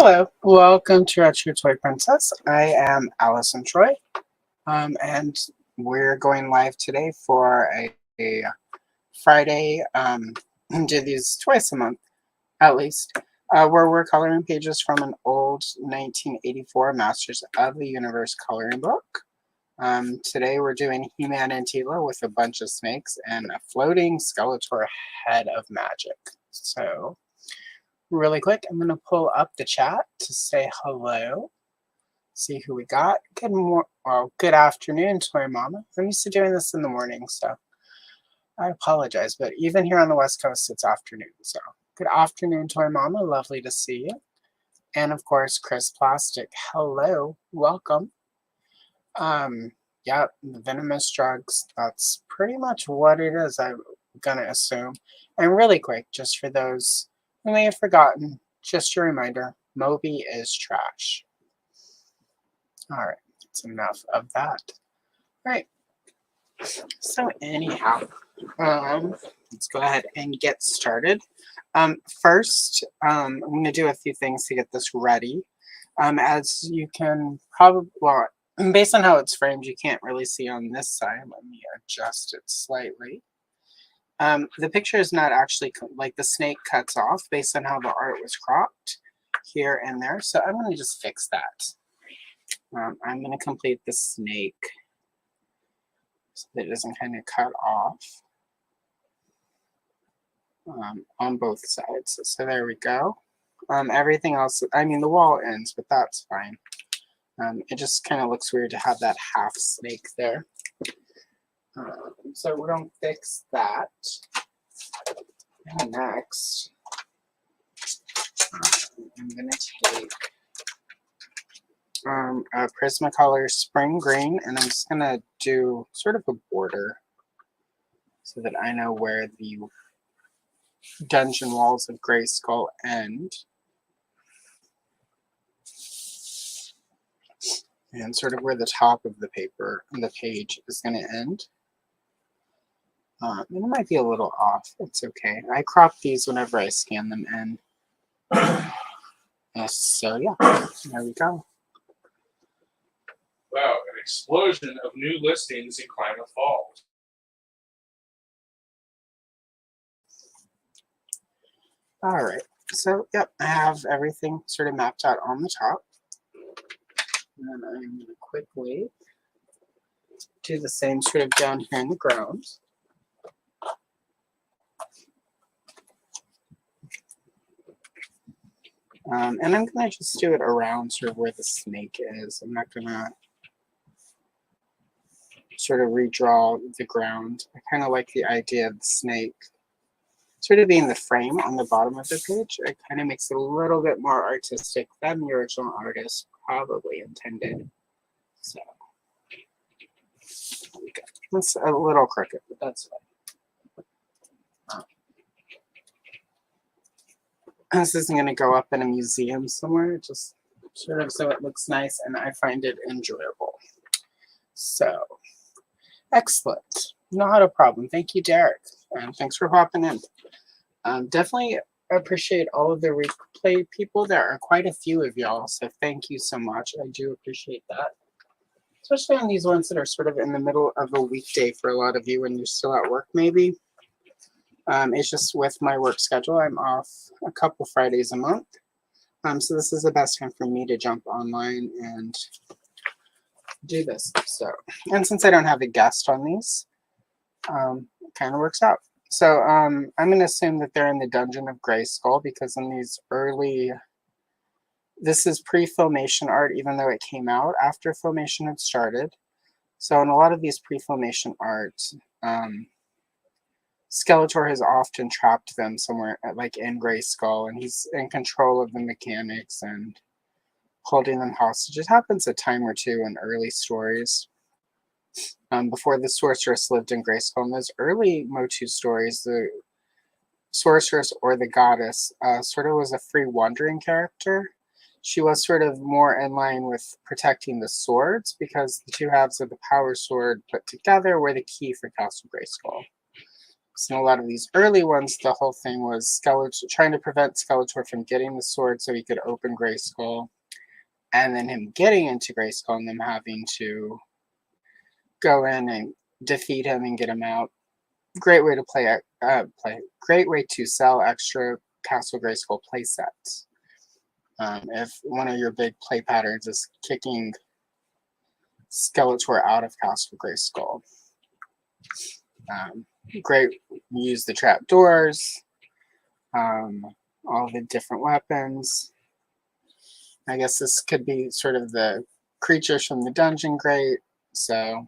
Hello, welcome to our True Toy Princess. I am Allison Troy, and we're going live today for a Friday. Do these twice a month, at least, where we're coloring pages from an old 1984 Masters of the Universe coloring book. Today we're doing He-Man and Teela with a bunch of snakes and a floating Skeletor head of magic. So, really quick, I'm going to pull up the chat to say hello. See who we got. Good afternoon, Toy Mama. I'm used to doing this in the morning, so I apologize. But even here on the West Coast, it's afternoon. So good afternoon, Toy Mama. Lovely to see you. And of course, Chris Plastic. Hello, welcome. Yeah, the venomous drugs. That's pretty much what it is. I'm gonna assume. And really quick, just for those who may have forgotten, just a reminder, Moby is trash. All right, that's enough of that. All right, so anyhow, let's go ahead and get started. First, I'm going to do a few things to get this ready. As you can probably, well, based on how it's framed, you can't really see on this side. Let me adjust it slightly. The picture is not actually like the snake cuts off based on how the art was cropped here and there. So I'm going to just fix that. I'm going to complete the snake so that it doesn't kind of cut off on both sides. So there we go. Everything else, I mean, the wall ends, but that's fine. It just kind of looks weird to have that half snake there. So we're going to fix that. And next, I'm going to take a Prismacolor Spring Green, and I'm just going to do sort of a border so that I know where the dungeon walls of Grayskull end. And sort of where the top of the paper, the page is going to end. It might be a little off. It's okay. I crop these whenever I scan them in. So yeah, there we go. Wow, an explosion of new listings in Klamath Falls. All right. So yep, I have everything sort of mapped out on the top. And then I'm going to quickly do the same sort of down here in the ground. And I'm going to just do it around sort of where the snake is. I'm not going to sort of redraw the ground. I kind of like the idea of the snake sort of being the frame on the bottom of the page. It kind of makes it a little bit more artistic than the original artist probably intended. So, it's a little crooked, but that's fine. This isn't going to go up in a museum somewhere, just sort of so it looks nice and I find it enjoyable. So, excellent. Not a problem. Thank you, Derek. And thanks for hopping in. Definitely appreciate all of the replay people. There are quite a few of y'all, so thank you so much. I do appreciate that. Especially on these ones that are sort of in the middle of a weekday for a lot of you when you're still at work, maybe. It's just with my work schedule, I'm off a couple Fridays a month. So this is the best time for me to jump online and do this. So, and since I don't have a guest on these, it kind of works out. So I'm going to assume that they're in the Dungeon of Grayskull because in these early, this is pre-filmation art, even though it came out after filmation had started. So in a lot of these pre-filmation art, Skeletor has often trapped them somewhere, like in Grayskull, and he's in control of the mechanics and holding them hostage. It happens a time or two in early stories. Before the sorceress lived in Grayskull, in those early MOTU stories, the sorceress or the goddess sort of was a free wandering character. She was sort of more in line with protecting the swords because the two halves of the power sword put together were the key for Castle Grayskull. So in a lot of these early ones, the whole thing was Skeletor trying to prevent Skeletor from getting the sword so he could open Grayskull, and then him getting into Grayskull and them having to go in and defeat him and get him out. Great way to great way to sell extra Castle Grayskull play sets. If one of your big play patterns is kicking Skeletor out of Castle Grayskull. Great, use the trap doors, all the different weapons. I guess this could be sort of the creatures from the dungeon. Great. So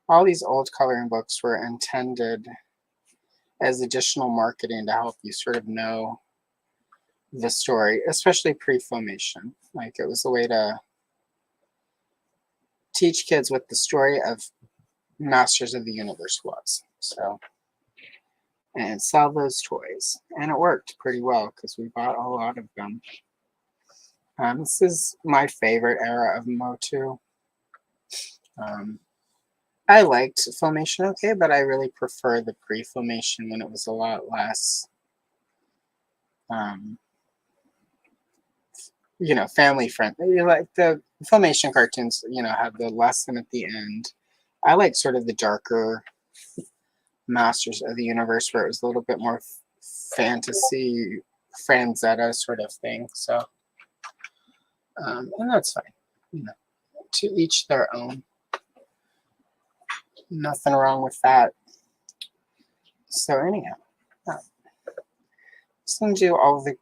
all these old coloring books were intended as additional marketing to help you sort of know the story, especially pre-filmation. Like it was a way to teach kids what the story of Masters of the Universe was. So, and sell those toys. And it worked pretty well because we bought a lot of them. This is my favorite era of MOTU. I liked Filmation okay, but I really prefer the pre-Filmation when it was a lot less, family friendly. Like the Filmation cartoons, have the lesson at the end. I like sort of the darker Masters of the Universe where it was a little bit more fantasy, Franzetta sort of thing. So, and that's fine. To each their own. Nothing wrong with that. So anyhow, just gonna do all the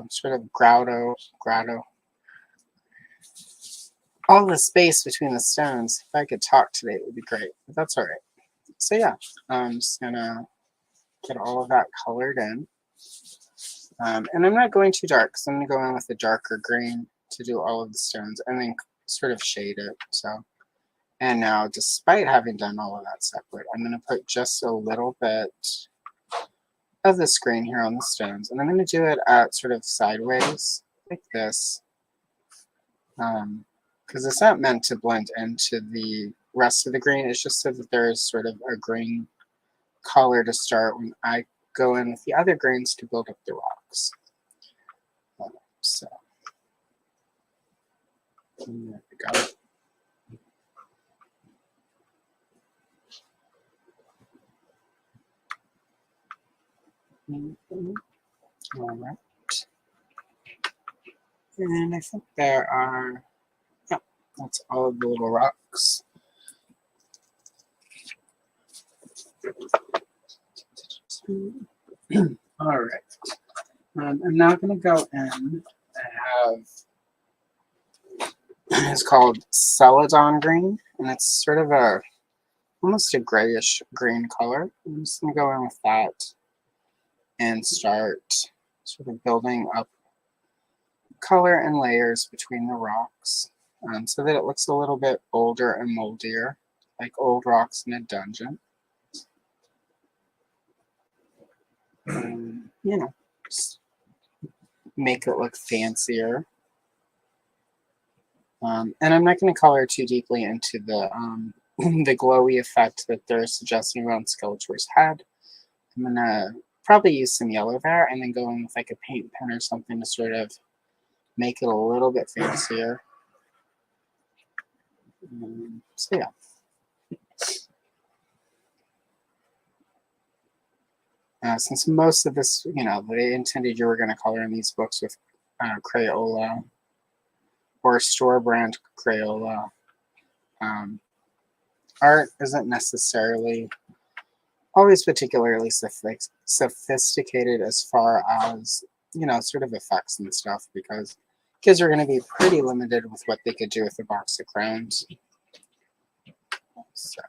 sort of grotto, all the space between the stones. If I could talk today, it would be great, but that's all right. So yeah, I'm just gonna get all of that colored in. And I'm not going too dark, because I'm gonna go in with a darker green to do all of the stones, and then sort of shade it. So. And now, despite having done all of that separate, I'm going to put just a little bit of the screen here on the stones. And I'm going to do it at sort of sideways, like this. Because it's not meant to blend into the rest of the green. It's just so that there's sort of a green color to start when I go in with the other greens to build up the rocks. So, there we go. All right. And I think there are, yeah, that's all of the little rocks. All right. I'm now going to go in and have, it's called Celadon green, and it's sort of almost a grayish green color. I'm just going to go in with that and start sort of building up color and layers between the rocks so that it looks a little bit older and moldier, like old rocks in a dungeon. Just make it look fancier. And I'm not going to color too deeply into the the glowy effect that they're suggesting around Skeletor's head. I'm going to probably use some yellow there and then go in with like a paint pen or something to sort of make it a little bit fancier. So yeah. Since most of this, they intended you were going to color in these books with Crayola or store brand Crayola. Art isn't necessarily always particularly sophisticated as far as, sort of effects and stuff, because kids are going to be pretty limited with what they could do with a box of crayons. So,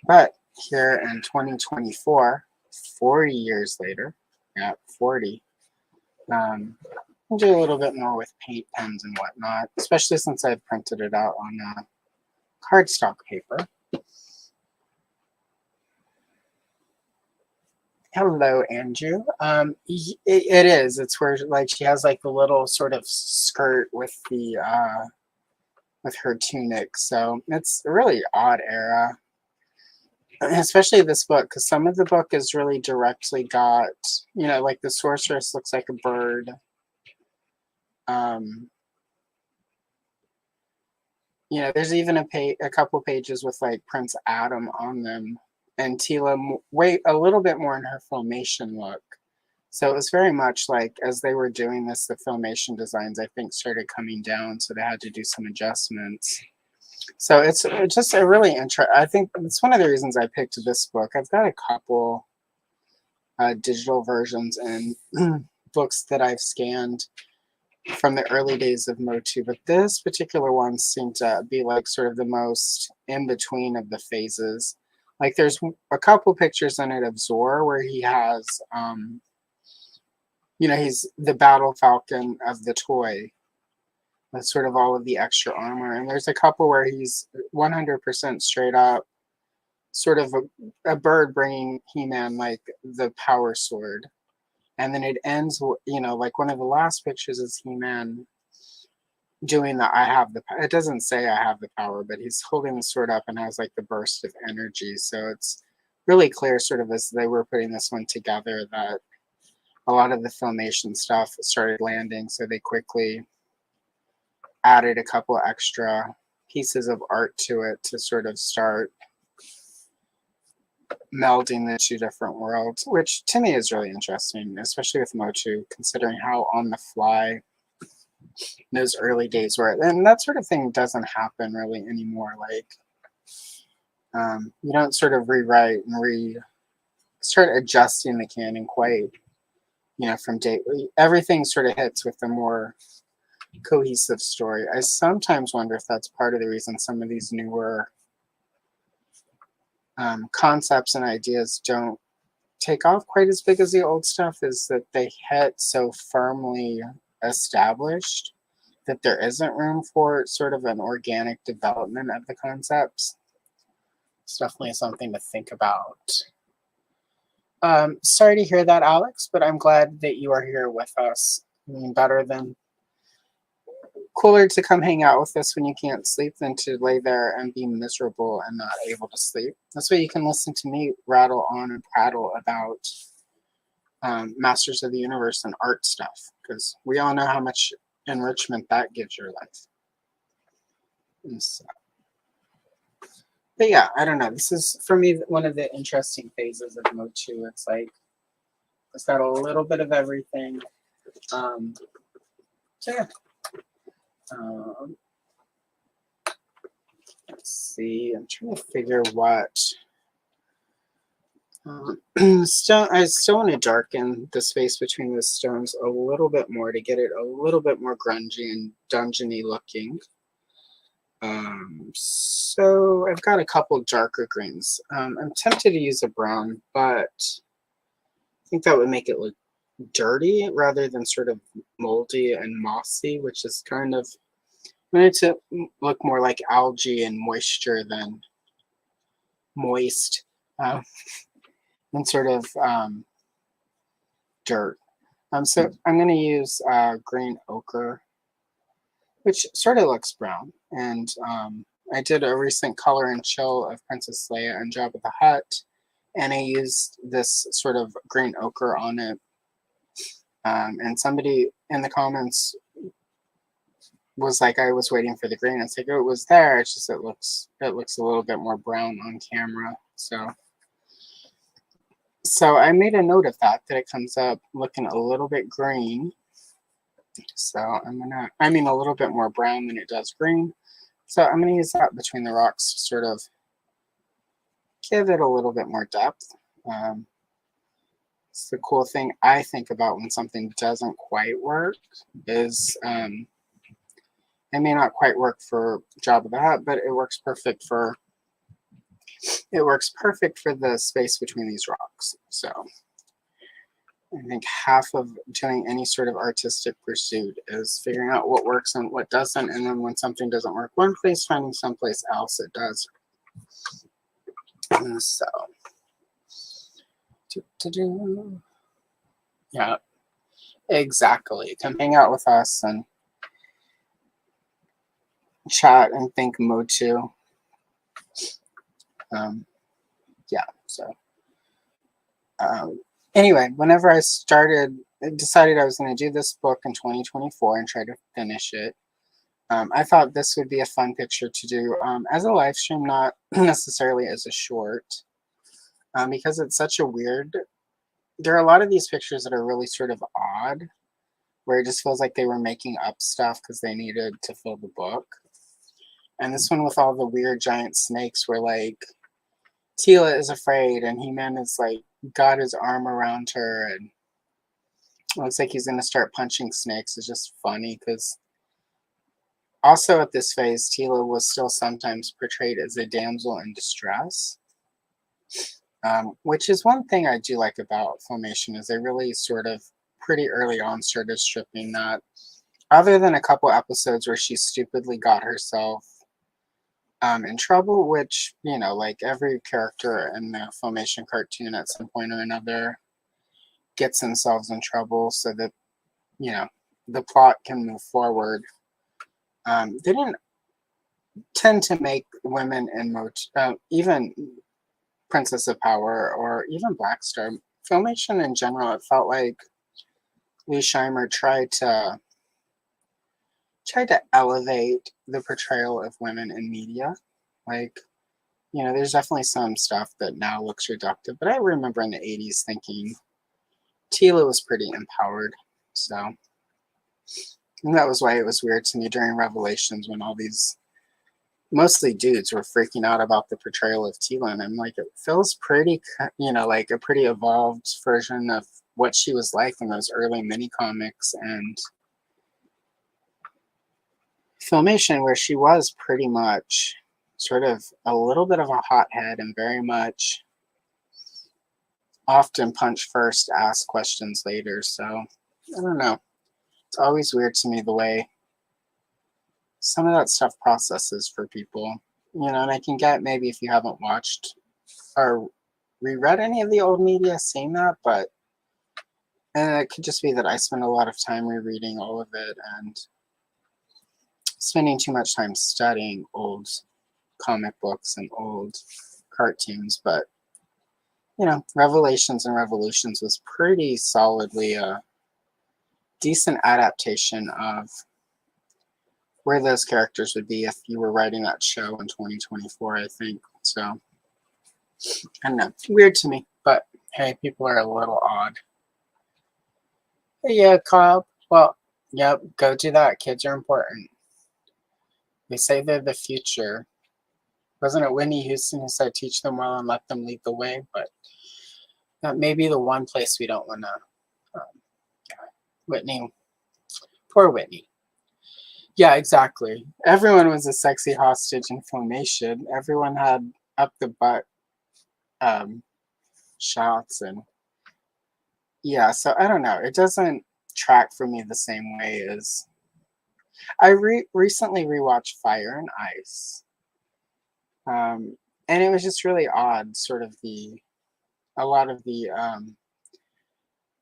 but here in 2024, 40 years later, 40, I'll do a little bit more with paint pens and whatnot, especially since I've printed it out on cardstock paper. Hello, Andrew. It is. It's where she has like the little sort of skirt with the with her tunic. So it's a really odd era. especially this book, because some of the book is really directly got, like the sorceress looks like a bird. There's even a couple pages with like Prince Adam on them, and Tila a little bit more in her filmation look. So it was very much like as they were doing this, the filmation designs I think started coming down, so they had to do some adjustments. So it's just a really I think it's one of the reasons I picked this book. I've got a couple digital versions and books that I've scanned from the early days of MOTU, but this particular one seemed to be like sort of the most in between of the phases. Like there's a couple pictures in it of Zor where he has, he's the battle falcon of the toy. That's sort of all of the extra armor. And there's a couple where he's 100% straight up, sort of a bird bringing He-Man like the power sword. And then it ends, like one of the last pictures is He-Man doing it doesn't say I have the power, but he's holding the sword up and has like the burst of energy. So it's really clear sort of as they were putting this one together that a lot of the filmation stuff started landing. So they quickly added a couple extra pieces of art to it to sort of start melding the two different worlds, which to me is really interesting, especially with MOTU, considering how on the fly those early days were. And that sort of thing doesn't happen really anymore. Like, you don't sort of rewrite and start adjusting the canon quite, from date. Everything sort of hits with a more cohesive story. I sometimes wonder if that's part of the reason some of these newer concepts and ideas don't take off quite as big as the old stuff, is that they hit so firmly established that there isn't room for sort of an organic development of the concepts. It's definitely something to think about. Sorry to hear that, Alex, but I'm glad that you are here with us. I mean, cooler to come hang out with us when you can't sleep than to lay there and be miserable and not able to sleep. That's why you can listen to me rattle on and prattle about Masters of the Universe and art stuff, because we all know how much enrichment that gives your life. But yeah, I don't know. This is, for me, one of the interesting phases of MOTU. It's like, it's got a little bit of everything. So yeah. Let's see. I'm trying to figure what stone. I still want to darken the space between the stones a little bit more to get it a little bit more grungy and dungeony looking. So I've got a couple darker greens. I'm tempted to use a brown, but I think that would make it look dirty rather than sort of moldy and mossy, which is kind of, I want it to look more like algae and moisture than moist, and sort of dirt. So I'm going to use green ochre, which sort of looks brown. And I did a recent color and chill of Princess Leia and Jabba the Hutt, and I used this sort of green ochre on it. And somebody in the comments was like, I was waiting for the green. It's like, oh, it was there. It's just it looks a little bit more brown on camera. So I made a note of that it comes up looking a little bit green. So I mean a little bit more brown than it does green. So I'm gonna use that between the rocks to sort of give it a little bit more depth. It's the cool thing I think about when something doesn't quite work is it may not quite work for Jabba the Hutt, but it works perfect for the space between these rocks. So I think half of doing any sort of artistic pursuit is figuring out what works and what doesn't, and then when something doesn't work one place, finding someplace else it does. And so, yeah, exactly. Come hang out with us and chat and think MOTU. yeah, so anyway, whenever I decided I was going to do this book in 2024 and try to finish it, I thought this would be a fun picture to do as a live stream, not necessarily as a short, because it's such a weird. There are a lot of these pictures that are really sort of odd, where it just feels like they were making up stuff because they needed to fill the book. And this one with all the weird giant snakes, where like Tila is afraid and He-Man is like got his arm around her, and it looks like he's gonna start punching snakes. Is just funny because also at this phase, Tila was still sometimes portrayed as a damsel in distress, which is one thing I do like about Filmation, is they really sort of pretty early on started stripping that. Other than a couple episodes where she stupidly got herself in trouble, which, you know, like every character in the Filmation cartoon at some point or another gets themselves in trouble so that, you know, the plot can move forward. They didn't tend to make women in MOTU, even Princess of Power or even Black Star. Filmation in general, it felt like Lee Scheimer tried to elevate the portrayal of women in media. Like, you know, there's definitely some stuff that now looks reductive, but I remember in the 80s thinking Tila was pretty empowered. So, and that was why it was weird to me during Revelations when all these mostly dudes were freaking out about the portrayal of Tila, and I'm like, it feels pretty, you know, like a pretty evolved version of what she was like in those early mini comics and Filmation, where she was pretty much sort of a little bit of a hothead and very much often punch first, ask questions later. So I don't know. It's always weird to me the way some of that stuff processes for people. You know, and I can get maybe if you haven't watched or reread any of the old media, seeing that, but and it could just be that I spend a lot of time rereading all of it and spending too much time studying old comic books and old cartoons. But you know, Revelations and Revolutions was pretty solidly a decent adaptation of where those characters would be if you were writing that show in 2024, I think. So I don't know, weird to me, but hey, people are a little odd. Hey, yeah, Kyle. Well, yep, go do that. Kids are important. They say they're the future. Wasn't it Whitney Houston who said, teach them well and let them lead the way? But that may be the one place we don't want to. Whitney. Poor Whitney. Yeah, exactly. Everyone was a sexy hostage in Filmation. Everyone had up the butt shots. And yeah, so I don't know. It doesn't track for me the same way as... I recently rewatched Fire and Ice. And it was just really odd, sort of a lot of the,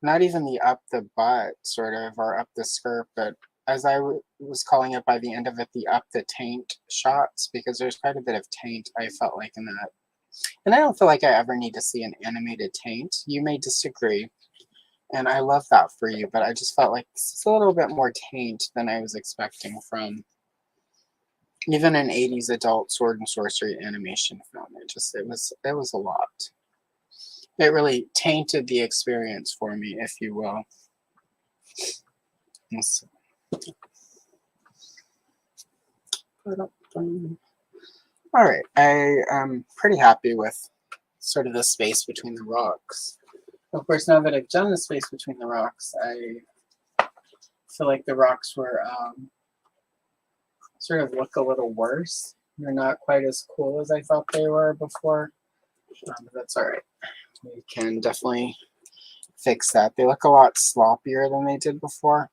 not even the up the butt sort of, or up the skirt, but as I was calling it by the end of it, the up the taint shots, because there's quite a bit of taint, I felt like, in that. And I don't feel like I ever need to see an animated taint. You may disagree, and I love that for you, but I just felt like this is a little bit more taint than I was expecting from even an 80s adult sword and sorcery animation film. It was a lot. It really tainted the experience for me, if you will. So, all right, I am pretty happy with sort of the space between the rocks. Of course, now that I've done the space between the rocks, I feel like the rocks were sort of look a little worse. They're not quite as cool as I thought they were before, but that's all right. We can definitely fix that. They look a lot sloppier than they did before,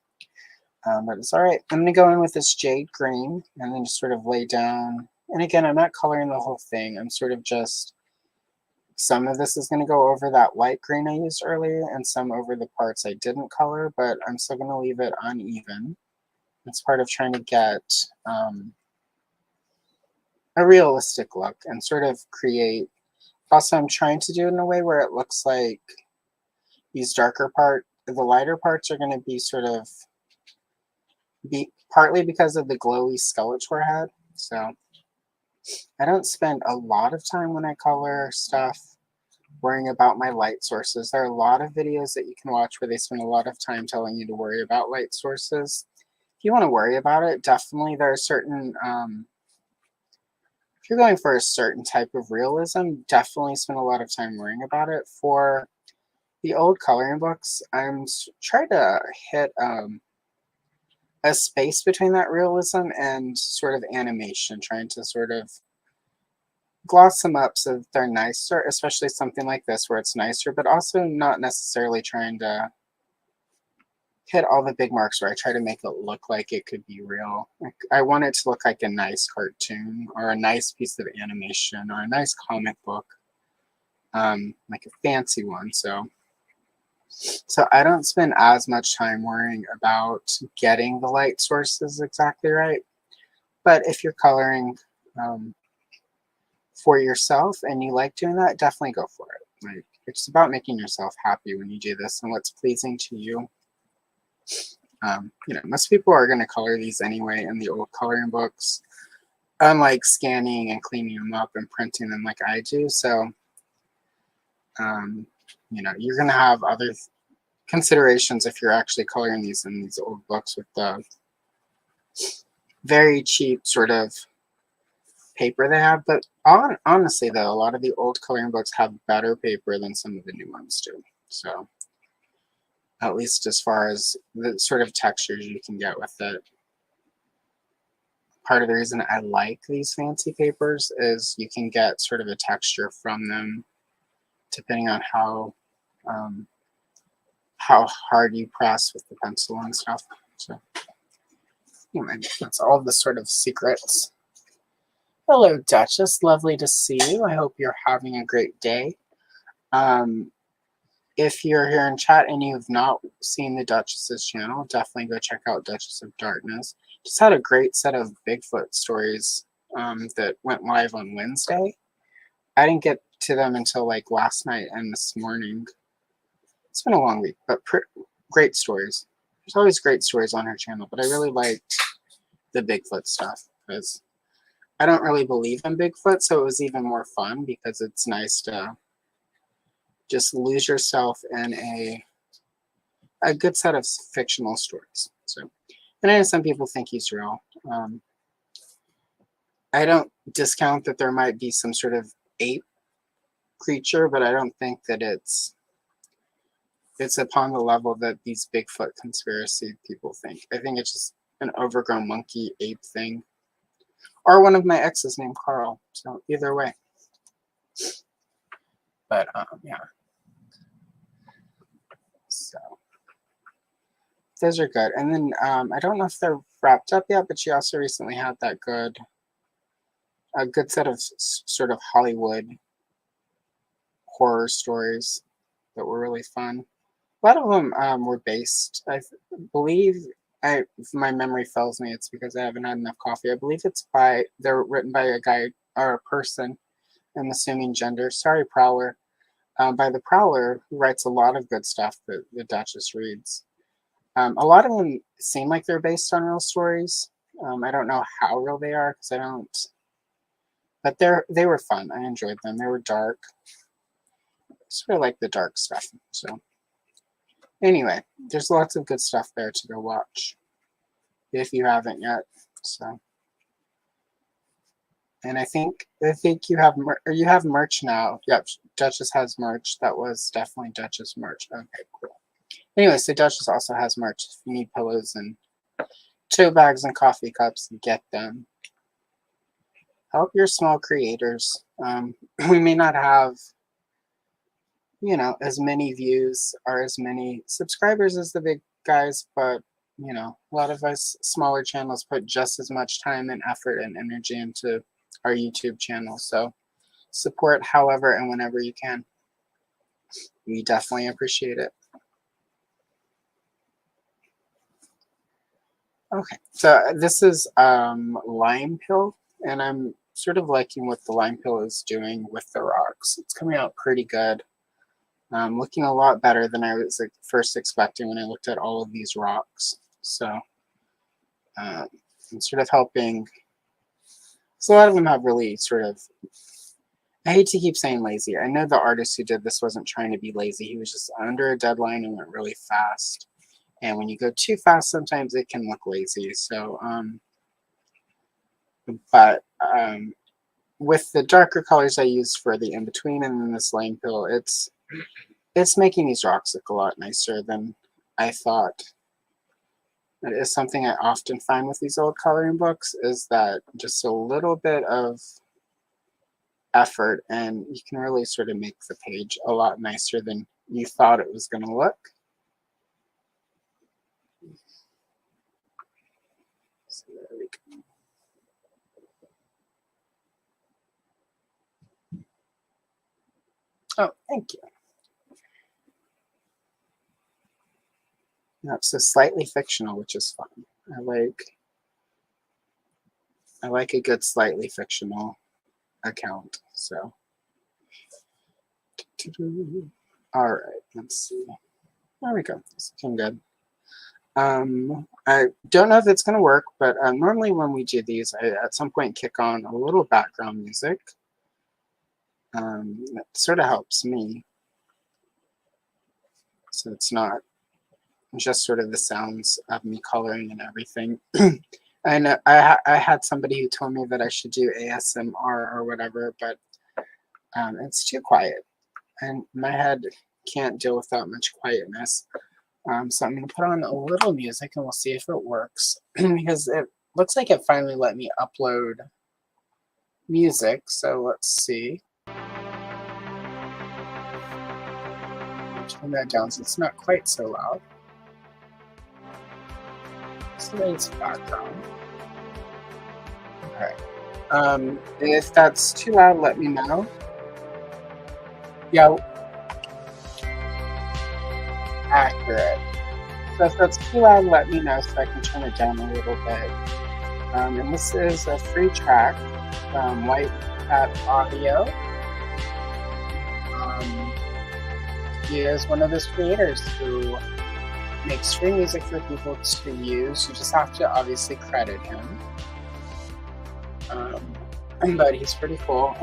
but it's all right. I'm going to go in with this jade green and then just sort of lay down. And again, I'm not coloring the whole thing. I'm sort of just, some of this is going to go over that light green I used earlier and some over the parts I didn't color, but I'm still going to leave it uneven. It's part of trying to get a realistic look and sort of create Also, I'm trying to do it in a way where it looks like these the lighter parts are going to be sort of partly because of the glowy Skeletor head. So I don't spend a lot of time when I color stuff worrying about my light sources. There are a lot of videos that you can watch where they spend a lot of time telling you to worry about light sources. If you want to worry about it, definitely there are certain, if you're going for a certain type of realism, definitely spend a lot of time worrying about it. For the old coloring books, I'm trying to hit a space between that realism and sort of animation, trying to sort of gloss them up so that they're nicer, especially something like this where it's nicer, but also not necessarily trying to hit all the big marks where I try to make it look like it could be real. Like, I want it to look like a nice cartoon or a nice piece of animation or a nice comic book, like a fancy one. So I don't spend as much time worrying about getting the light sources exactly right. But if you're coloring for yourself and you like doing that, definitely go for it. Like, it's about making yourself happy when you do this and what's pleasing to you. Most people are going to color these anyway in the old coloring books, unlike scanning and cleaning them up and printing them like I do. So, you're going to have other considerations if you're actually coloring these in these old books with the very cheap sort of paper they have. But honestly, though, a lot of the old coloring books have better paper than some of the new ones do. So, at least as far as the sort of textures you can get with it. Part of the reason I like these fancy papers is you can get sort of a texture from them depending on how hard you press with the pencil and stuff. So anyway, that's all the sort of secrets. Hello, Duchess. Lovely to see you. I hope you're having a great day. If you're here in chat and you've not seen the Duchess's channel, definitely go check out Duchess of Darkness. Just had a great set of Bigfoot stories that went live on Wednesday. I didn't get to them until like last night and this morning. It's been a long week, but great stories. There's always great stories on her channel, but I really liked the Bigfoot stuff because I don't really believe in Bigfoot, so it was even more fun because it's nice to just lose yourself in a good set of fictional stories. So, and I know some people think he's real. I don't discount that there might be some sort of ape creature, but I don't think that it's upon the level that these Bigfoot conspiracy people think. I think it's just an overgrown monkey ape thing. Or one of my exes named Carl. So either way. But yeah. So those are good. And then I don't know if they're wrapped up yet, but she also recently had a good set of sort of Hollywood horror stories that were really fun. A lot of them were based, I believe, if my memory fails me, it's because I haven't had enough coffee. I believe they're written by a guy or a person, I'm assuming gender. Sorry, Prowler. By the Prowler, who writes a lot of good stuff that the Duchess reads. A lot of them seem like they're based on real stories. I don't know how real they are because I don't. But they were fun. I enjoyed them. They were dark. Sort of like the dark stuff. So anyway, there's lots of good stuff there to go watch if you haven't yet. So, and I think you have merch now. Yep, Duchess has merch. That was definitely Duchess merch. Okay, cool. Anyway, so Duchess also has merch. If you need pillows and tote bags and coffee cups, get them. Help your small creators. We may not have, as many views or as many subscribers as the big guys, but a lot of us smaller channels put just as much time and effort and energy into our YouTube channel. So support however and whenever you can. We definitely appreciate it. Okay, so this is lime pill, and I'm sort of liking what the lime pill is doing with the rocks. It's coming out pretty good. Looking a lot better than I was first expecting when I looked at all of these rocks. So I'm sort of helping. So a lot of them have really sort of, I hate to keep saying lazy. I know the artist who did this wasn't trying to be lazy. He was just under a deadline and went really fast. And when you go too fast, sometimes it can look lazy. So, with the darker colors I used for the in-between and then this lime pill, it's making these rocks look a lot nicer than I thought. It is something I often find with these old coloring books, is that just a little bit of effort and you can really sort of make the page a lot nicer than you thought it was going to look. So there we go. Oh, thank you. That's so slightly fictional, which is fun. I like a good slightly fictional account. So, all right, let's see. There we go. It's looking good. I don't know if it's going to work, but normally when we do these, I at some point kick on a little background music. That sort of helps me. So it's not just sort of the sounds of me coloring and everything. And I had somebody who told me that I should do ASMR or whatever, but it's too quiet. And my head can't deal with that much quietness. So I'm going to put on a little music and we'll see if it works. Because it looks like it finally let me upload music. So let's see. Turn that down so it's not quite so loud. So it's background. Alright. If that's too loud, let me know. Yeah. Accurate. So if that's too loud, let me know so I can turn it down a little bit. And this is a free track from White Hat Audio. He is one of those creators who makes free music for people to use. You just have to obviously credit him. But he's pretty cool.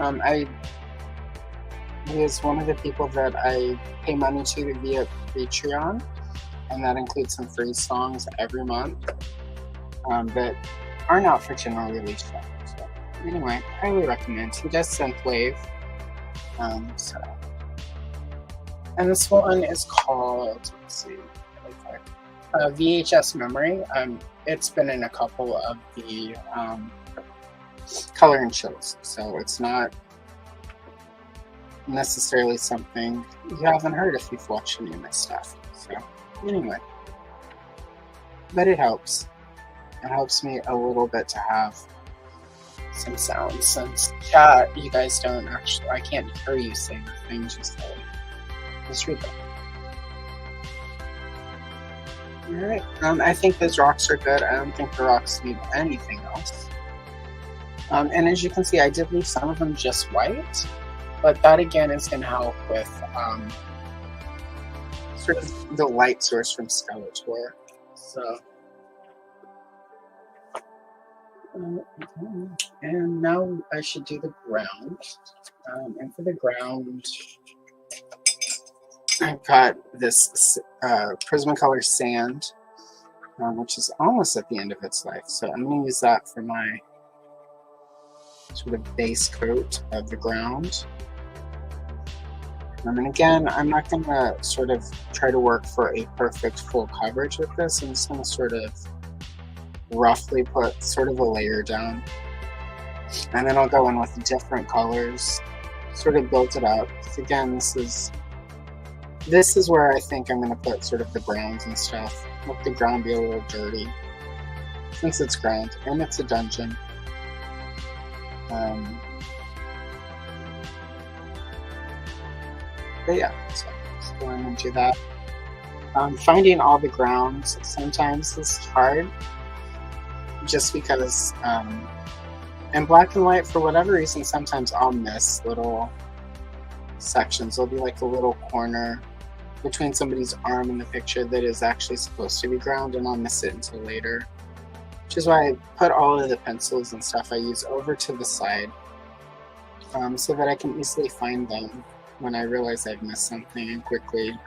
He is one of the people that I pay money to via Patreon, and that includes some free songs every month that aren't out for general release yet. So anyway, highly recommend. He does synthwave. And this one is called, let's see, VHS Memory. It's been in a couple of the color and chills, so it's not necessarily something you haven't heard if you've watched any of my stuff. So anyway, but it helps. It helps me a little bit to have some sounds, since chat, you guys don't actually, I can't hear you say the things you say. Just read them. Alright, I think those rocks are good. I don't think the rocks need anything else. And as you can see, I did leave some of them just white, but that again is going to help with sort of the light source from Skeletor. So, and now I should do the ground. And for the ground, I've got this Prismacolor sand, which is almost at the end of its life. So I'm going to use that for my sort of base coat of the ground. And again, I'm not going to sort of try to work for a perfect full coverage with this. I'm just going to sort of roughly put sort of a layer down. And then I'll go in with different colors, sort of build it up. So again, this is where I think I'm going to put sort of the browns and stuff. Let the ground be a little dirty, since it's ground and it's a dungeon. But yeah, so just going into that. Finding all the grounds sometimes is hard, just because I in black and white, for whatever reason, sometimes I'll miss little sections. There'll be like a little corner between somebody's arm in the picture that is actually supposed to be ground, and I'll miss it until later. Which is why I put all of the pencils and stuff I use over to the side, so that I can easily find them when I realize I've missed something and quickly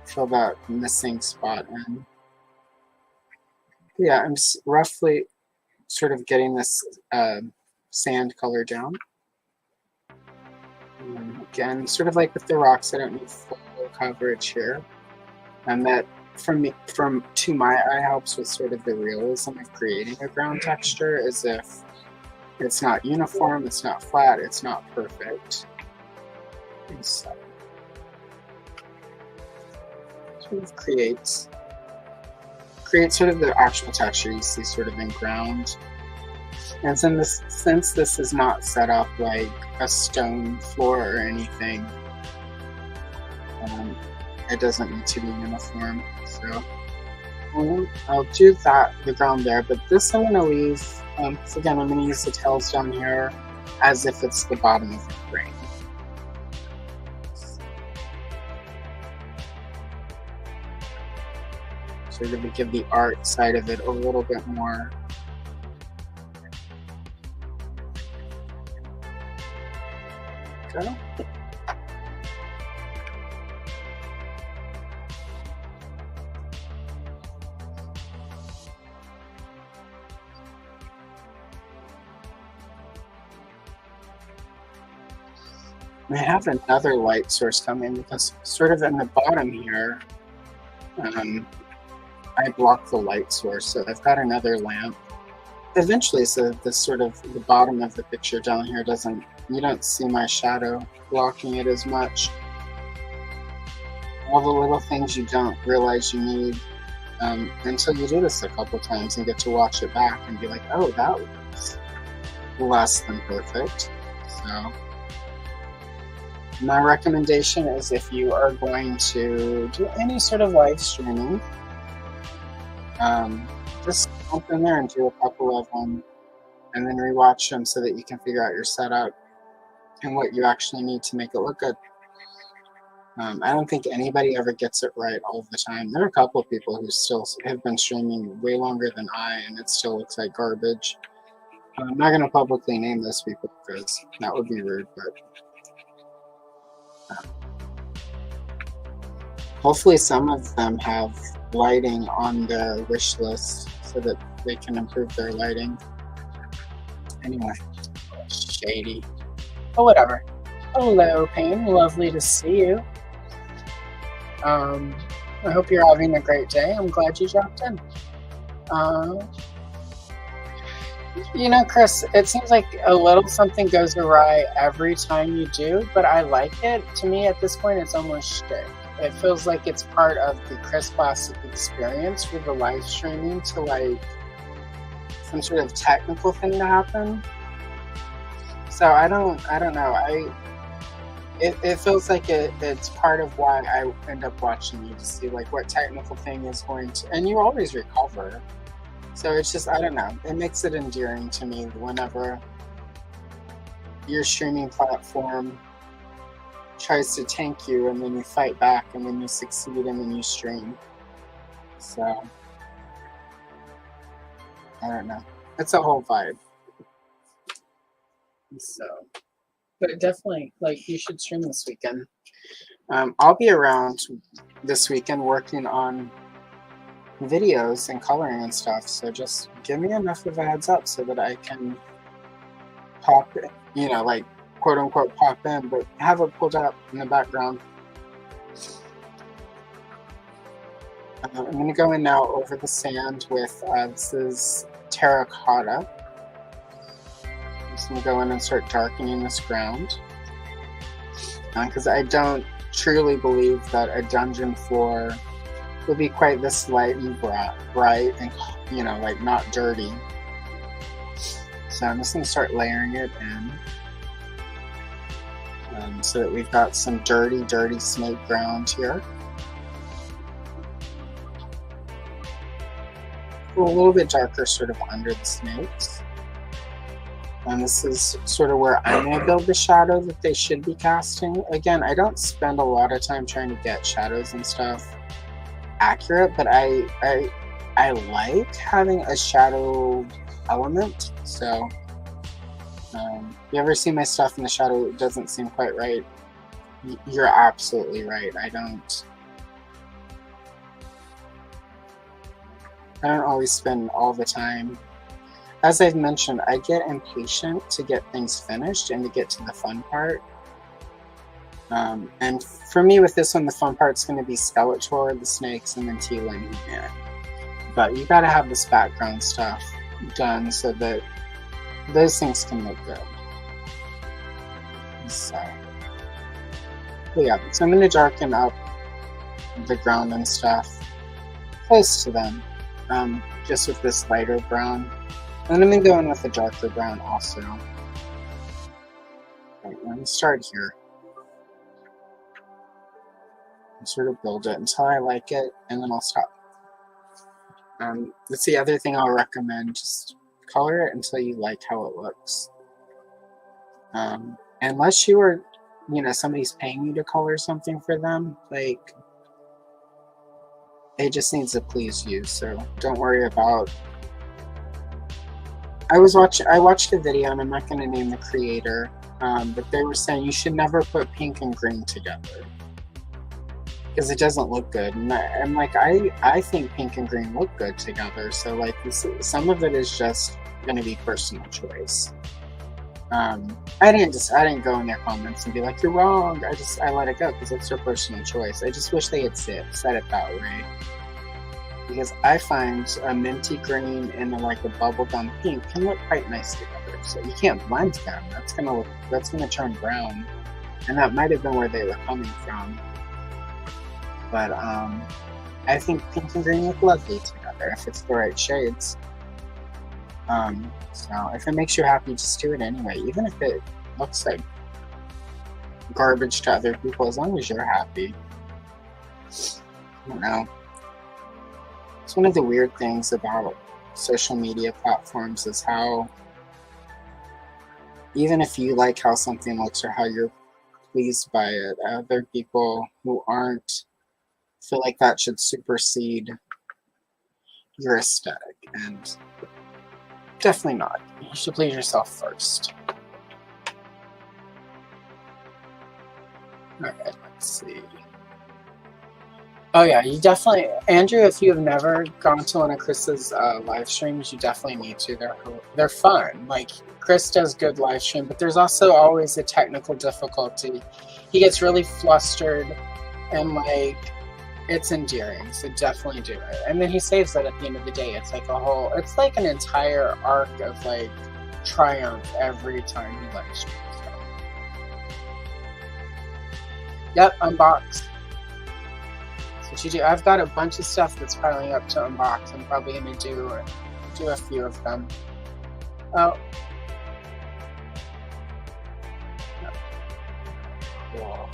fill that missing spot in. Yeah, I'm roughly sort of getting this sand color down. And again, sort of like with the rocks, I don't need full coverage here. And that, to my eye, helps with sort of the realism of creating a ground texture, as if it's not uniform, it's not flat, it's not perfect. And so, sort of creates sort of the actual texture you see sort of in ground. And since this is not set up like a stone floor or anything, it doesn't need to be uniform. So I'll do the ground there, but this I'm going to leave, because again, I'm going to use the tails down here as if it's the bottom of the frame. So we're going to give the art side of it a little bit more. Go. I have another light source coming because sort of in the bottom here, I block the light source, so I've got another lamp. Eventually, so this sort of the bottom of the picture down here you don't see my shadow blocking it as much. All the little things you don't realize you need until you do this a couple times and get to watch it back and be like, oh, that was less than perfect. So my recommendation is, if you are going to do any sort of live streaming, just jump in there and do a couple of them and then rewatch them so that you can figure out your setup and what you actually need to make it look good. I don't think anybody ever gets it right all the time. There are a couple of people who still have been streaming way longer than I, and it still looks like garbage. I'm not going to publicly name those people because that would be rude, but hopefully some of them have lighting on their wish list so that they can improve their lighting. Anyway, shady. But whatever. Hello, Payne. Lovely to see you. I hope you're having a great day. I'm glad you dropped in. You know, Chris, it seems like a little something goes awry every time you do, but I like it. To me, at this point, it's almost shtick. It feels like it's part of the Chris Classic experience for the live streaming to like some sort of technical thing to happen. So I don't know. It feels like it's part of why I end up watching you, to see like what technical thing is going to, and you always recover. So it's just, I don't know. It makes it endearing to me whenever your streaming platform tries to tank you and then you fight back and then you succeed and then you stream. So I don't know. It's a whole vibe. So, but definitely, like, you should stream this weekend. I'll be around this weekend working on videos and coloring and stuff, so just give me enough of a heads up so that I can pop in, you know, like quote unquote pop in, but have it pulled up in the background. I'm going to go in now over the sand with this is terracotta. I'm just going to go in and start darkening this ground, because I don't truly believe that a dungeon floor will be quite this light and bright and, you know, like not dirty. So I'm just going to start layering it in, so that we've got some dirty snake ground here. A little bit darker sort of under the snakes. And this is sort of where I'm going to build the shadow that they should be casting. Again, I don't spend a lot of time trying to get shadows and stuff accurate, but I like having a shadow element. So, you ever see my stuff and the shadow doesn't seem quite right? You're absolutely right. I don't always spend all the time. As I've mentioned, I get impatient to get things finished and to get to the fun part. And for me with this one, the fun part's going to be Skeletor, the snakes, and then Tila and He-Man. But you got to have this background stuff done so that those things can look good. So, but yeah, so I'm going to darken up the ground and stuff close to them, just with this lighter brown. And I'm going to go in with a darker brown also. Right, I'm going to start here. And sort of build it until I like it, and then I'll stop. That's the other thing I'll recommend. Just color it until you like how it looks. Unless you are, somebody's paying you to color something for them, like, it just needs to please you, so don't worry about... I watched a video, and I'm not going to name the creator, but they were saying you should never put pink and green together because it doesn't look good. And I'm like, I think pink and green look good together, so like some of it is just going to be personal choice. I didn't go in their comments and be like, you're wrong. I let it go because it's their personal choice. I just wish they had said it that way. Because I find a minty green and a bubblegum pink can look quite nice together. So you can't blend them. That's gonna turn brown. And that might have been where they were coming from. But I think pink and green look lovely together if it's the right shades. So if it makes you happy, just do it anyway. Even if it looks like garbage to other people, as long as you're happy. I don't know. It's one of the weird things about social media platforms is how even if you like how something looks or how you're pleased by it, other people who aren't feel like that should supersede your aesthetic, and definitely not. You should please yourself first. Alright, let's see. Oh yeah, you definitely, Andrew, if you have never gone to one of Chris's live streams, you definitely need to. They're fun. Like, Chris does good live stream, but there's also always a technical difficulty. He gets really flustered, and it's endearing, so definitely do it. And then he saves it at the end of the day. It's like an entire arc of triumph every time he live streams. So. Yep, unboxed. What you do. I've got a bunch of stuff that's piling up to unbox. I'm probably going to do a few of them. Oh. Cool.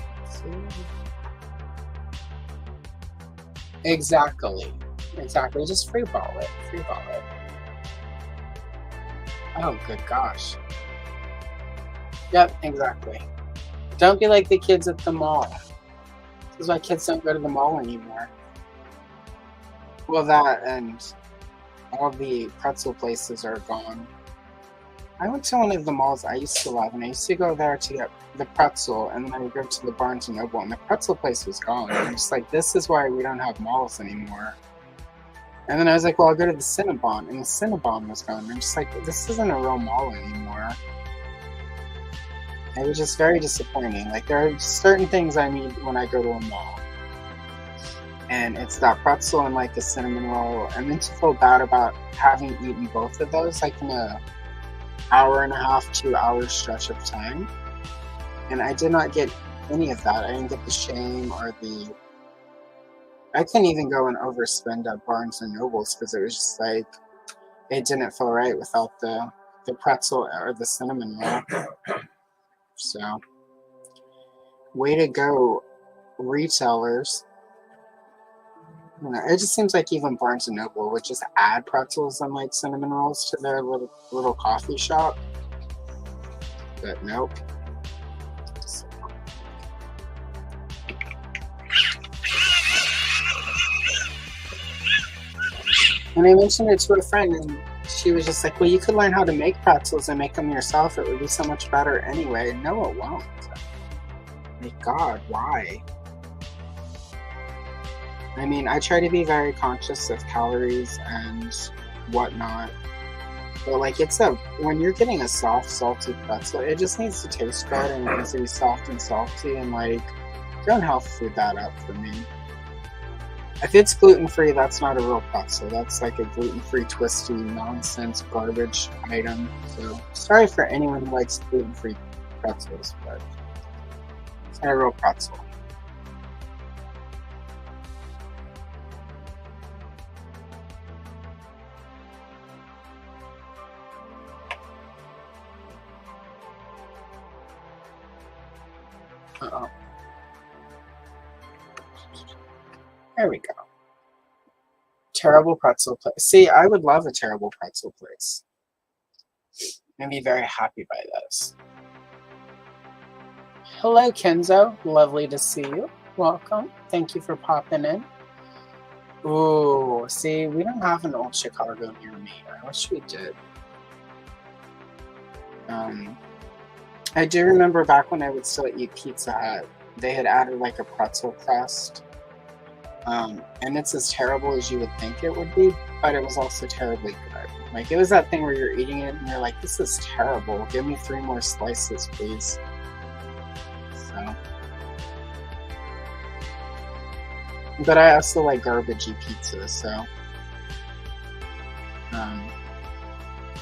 Exactly. Just freeball it. Oh, good gosh. Yep, exactly. Don't be like the kids at the mall. This is why kids don't go to the mall anymore. Well, that and all the pretzel places are gone. I went to one of the malls I used to love, and I used to go there to get the pretzel, and then I would go to the Barnes & Noble, and the pretzel place was gone. And I'm just like, this is why we don't have malls anymore. And then I was like, well, I'll go to the Cinnabon, and the Cinnabon was gone. And I'm just like, this isn't a real mall anymore. It was just very disappointing. There are certain things I need when I go to a mall. And it's that pretzel and a cinnamon roll. And then to feel bad about having eaten both of those in a hour and a half, 2 hour stretch of time. And I did not get any of that. I didn't get the shame or the... I couldn't even go and overspend at Barnes & Nobles because it was just it didn't feel right without the pretzel or the cinnamon roll. So, way to go, retailers. It just seems like even Barnes & Noble would just add pretzels and cinnamon rolls to their little coffee shop. but nope. And I mentioned it to a friend, and she was just like, well, you could learn how to make pretzels and make them yourself. It would be so much better anyway. No, it won't. My God, why? I mean, I try to be very conscious of calories and whatnot. But like, when you're getting a soft, salty pretzel, it just needs to taste good and it needs to be soft and salty, and like, don't health food that up for me. If it's gluten-free, that's not a real pretzel. That's like a gluten-free, twisty, nonsense, garbage item. So, sorry for anyone who likes gluten-free pretzels, but it's not a real pretzel. Uh-oh. There we go. Terrible pretzel place. See, I would love a terrible pretzel place. I'd be very happy by this. Hello, Kenzo. Lovely to see you. Welcome. Thank you for popping in. Ooh, see, we don't have an old Chicago near me. I wish we did. I do remember back when I would still eat Pizza Hut, they had added like a pretzel crust. And it's as terrible as you would think it would be, but it was also terribly good. Like, it was that thing where you're eating it and you're like, this is terrible. Give me 3 more slices, please. So. But I also like garbagey pizza, so.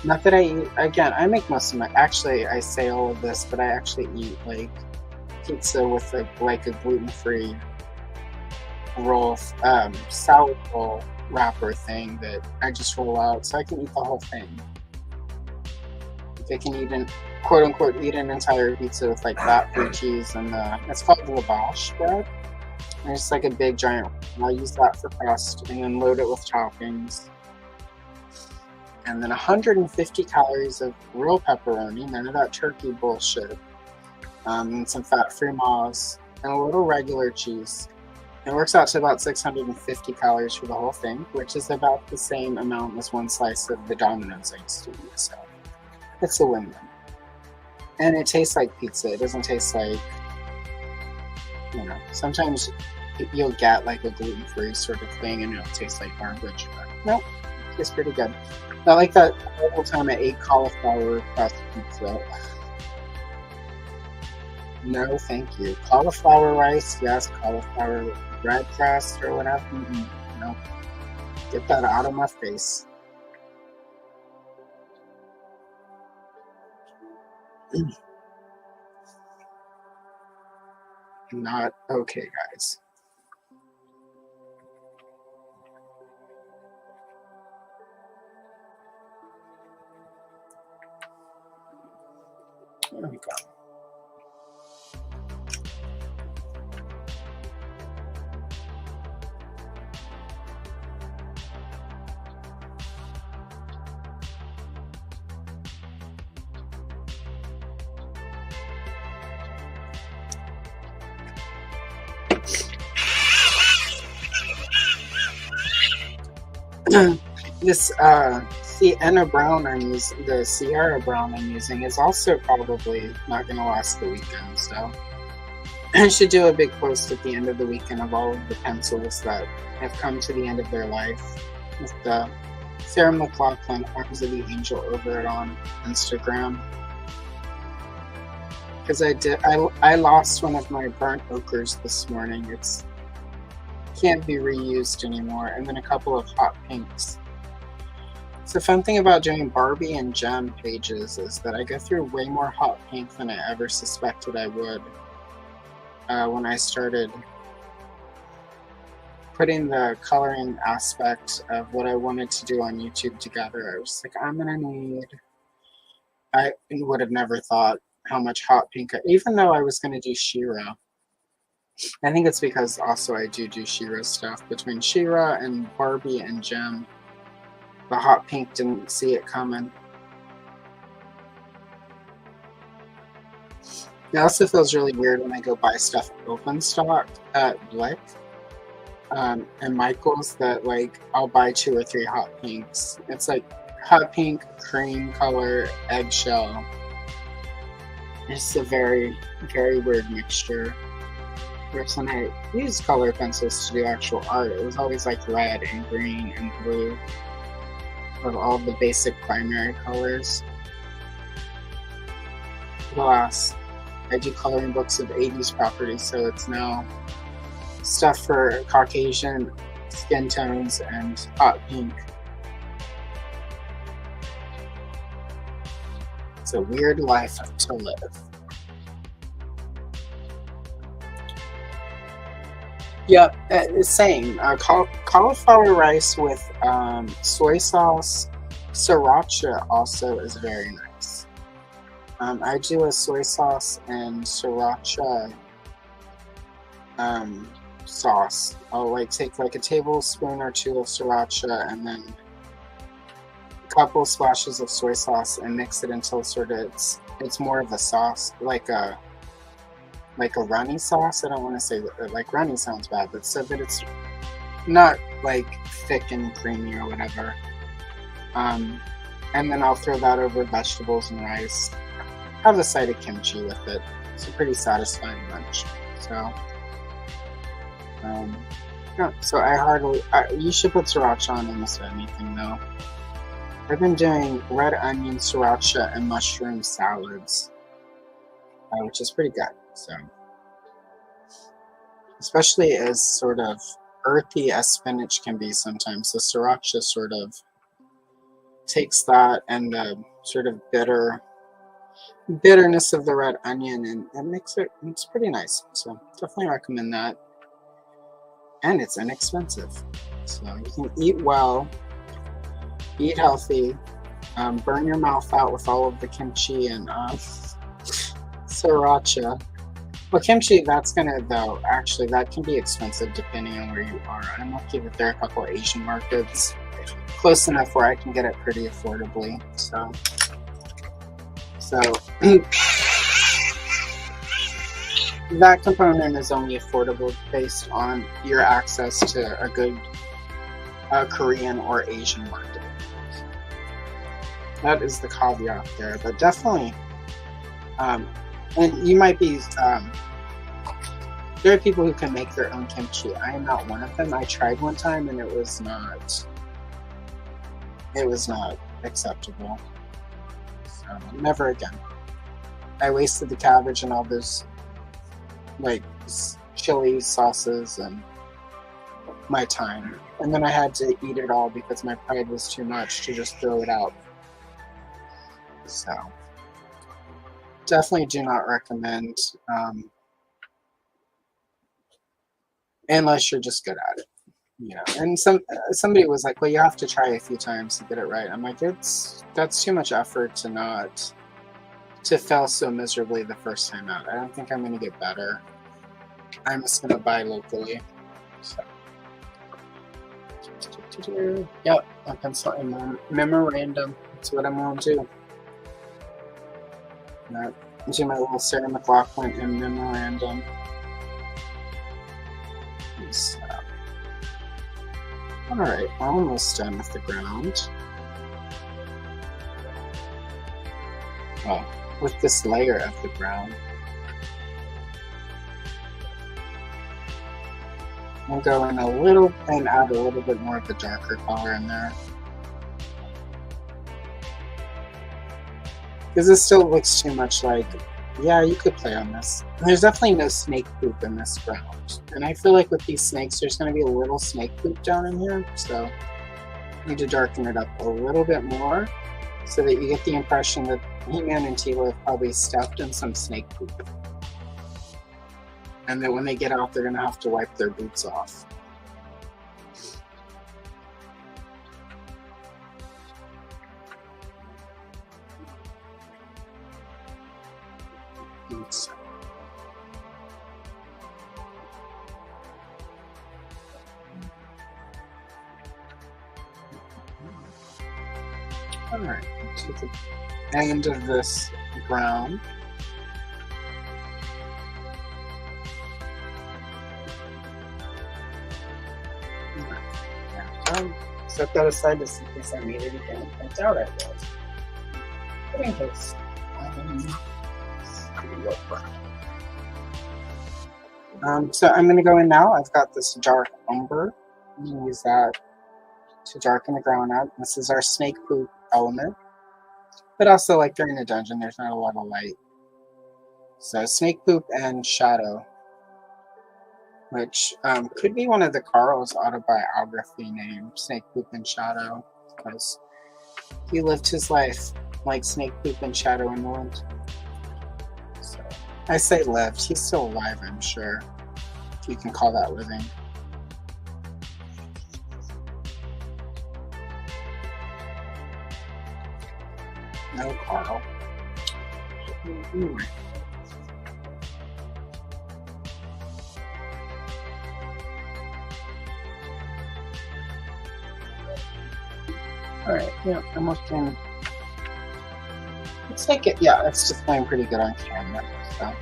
Not that I eat, again, I make most of my, actually, I say all of this, but I actually eat, like, pizza with, a gluten-free roll, salad roll wrapper thing that I just roll out so I can eat the whole thing. If I can eat quote-unquote, eat an entire pizza with, like, fat-free cheese and it's called lavash bread. And it's like a big, giant, I'll use that for crust and then load it with toppings. And then 150 calories of real pepperoni, none of that turkey bullshit. And some fat-free moz, and a little regular cheese. It works out to about 650 calories for the whole thing, which is about the same amount as 1 slice of the Domino's I used to eat. So it's a win-win. And it tastes like pizza. It doesn't taste like, sometimes you'll get like a gluten-free sort of thing and it'll taste like garbage. But nope, it tastes pretty good. Not like that whole time I ate cauliflower crust pizza. No, thank you. Cauliflower rice, yes. Cauliflower bread crust or whatever. No. Get that out of my face. Not okay, guys. There we go. This Sienna Brown I'm using, the Sierra Brown I'm using, is also probably not going to last the weekend, so I should do a big post at the end of the weekend of all of the pencils that have come to the end of their life with the Sarah McLachlan Arms of the Angel over it on Instagram. Because I lost one of my burnt ochres this morning. It's can't be reused anymore, and then a couple of hot pinks. So the fun thing about doing Barbie and Gem pages is that I go through way more hot pink than I ever suspected I would. When I started putting the coloring aspect of what I wanted to do on YouTube together, I was like, I would have never thought how much hot pink, even though I was going to do She-Ra. I think it's because also I do She-Ra stuff. Between She-Ra and Barbie and Gem, the hot pink didn't see it coming. It also feels really weird when I go buy stuff open stock at Blick and Michael's that like I'll buy 2 or 3 hot pinks. It's like hot pink, cream color, eggshell. It's a very, very weird mixture. Whereas when I use color pencils to do actual art, it was always like red and green and blue of all the basic primary colors. Alas, I do coloring books of 80s properties, so it's now stuff for Caucasian skin tones and hot pink. It's a weird life to live. Yep, same. Cauliflower rice with soy sauce. Sriracha also is very nice. I do a soy sauce and sriracha sauce. I'll like take like a tablespoon or 2 of sriracha and then a couple splashes of soy sauce and mix it until sort of it's more of a sauce, like a runny sauce. I don't want to say that, like runny sounds bad, but so that it's not like thick and creamy or whatever. And then I'll throw that over vegetables and rice. Have a side of kimchi with it. It's a pretty satisfying lunch. So, yeah. So you should put sriracha on almost anything though. I've been doing red onion, sriracha, and mushroom salads, which is pretty good. So, especially as sort of earthy as spinach can be sometimes, the sriracha sort of takes that and the sort of bitterness of the red onion and makes it's pretty nice. So definitely recommend that. And it's inexpensive. So you can eat well, eat healthy, burn your mouth out with all of the kimchi and sriracha. Well, kimchi, that can be expensive depending on where you are. I'm lucky that there are a couple of Asian markets close enough where I can get it pretty affordably. So that component is only affordable based on your access to a good Korean or Asian market. That is the caveat there, but definitely, and you might be, there are people who can make their own kimchi. I am not one of them. I tried one time and it was not acceptable. So never again. I wasted the cabbage and all those like chili sauces and my time, and then I had to eat it all because my pride was too much to just throw it out. So definitely do not recommend unless you're just good at it, you know. And somebody was like, well, you have to try a few times to get it right. I'm like, that's too much effort to fail so miserably the first time out. I don't think I'm going to get better. I'm just going to buy locally. So. Yep, a pencil and memorandum. That's what I'm going to do. Do my little Sarah McLachlan in memorandum. So. Alright, almost done with the ground. Well, with this layer of the brown. We'll go in a little and add a little bit more of the darker color in there. Because this still looks too much like, yeah, you could play on this. And there's definitely no snake poop in this ground. And I feel like with these snakes, there's going to be a little snake poop down in here. So I need to darken it up a little bit more so that you get the impression that He-Man and Teela have probably stepped in some snake poop. And that when they get out, they're going to have to wipe their boots off. Alright, to the end of this brown. set that aside just in case I need it again. I doubt I will. But in case. So I'm going to go in now. I've got this dark umber. I'm going to use that to darken the ground out. This is our snake poop element. But also, like during the dungeon, there's not a lot of light. So snake poop and shadow, which could be one of the Carl's autobiography names, Snake Poop and Shadow, because he lived his life like snake poop and shadow in the wind. So I say lived, he's still alive, I'm sure, if you can call that living. No Carl. Anyway. Alright, yeah, I'm looking. Let's take it, yeah, it's just playing pretty good on camera, so.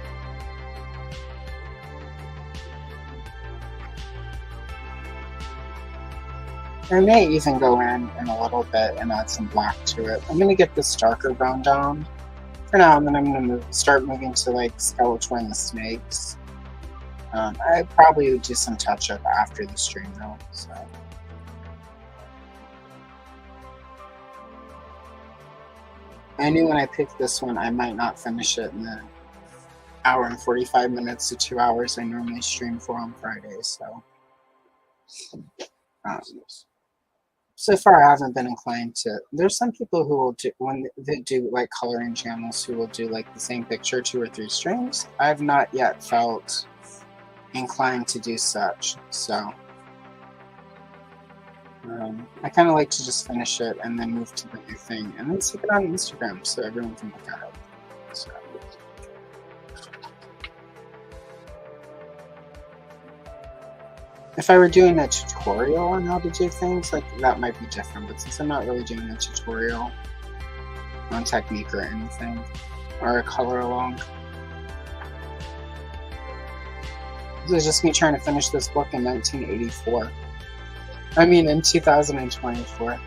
I may even go in a little bit and add some black to it. I'm going to get this darker brown down for now, and then I'm going to start moving to like Skeletor and the snakes. I probably would do some touch-up after the stream though, so. I knew when I picked this one I might not finish it in the hour and 45 minutes to 2 hours I normally stream for on Fridays, so. So far I haven't been inclined to. There's some people who will do, when they do like coloring channels, who will do like the same picture 2 or 3 streams. I've not yet felt inclined to do such, so. I kind of like to just finish it and then move to the new thing and then stick it on Instagram so everyone can look at it. So. If I were doing a tutorial on how to do things, like that might be different, but since I'm not really doing a tutorial on technique or anything, or a color along, this is just me trying to finish this book in 1984. I mean, in 2024.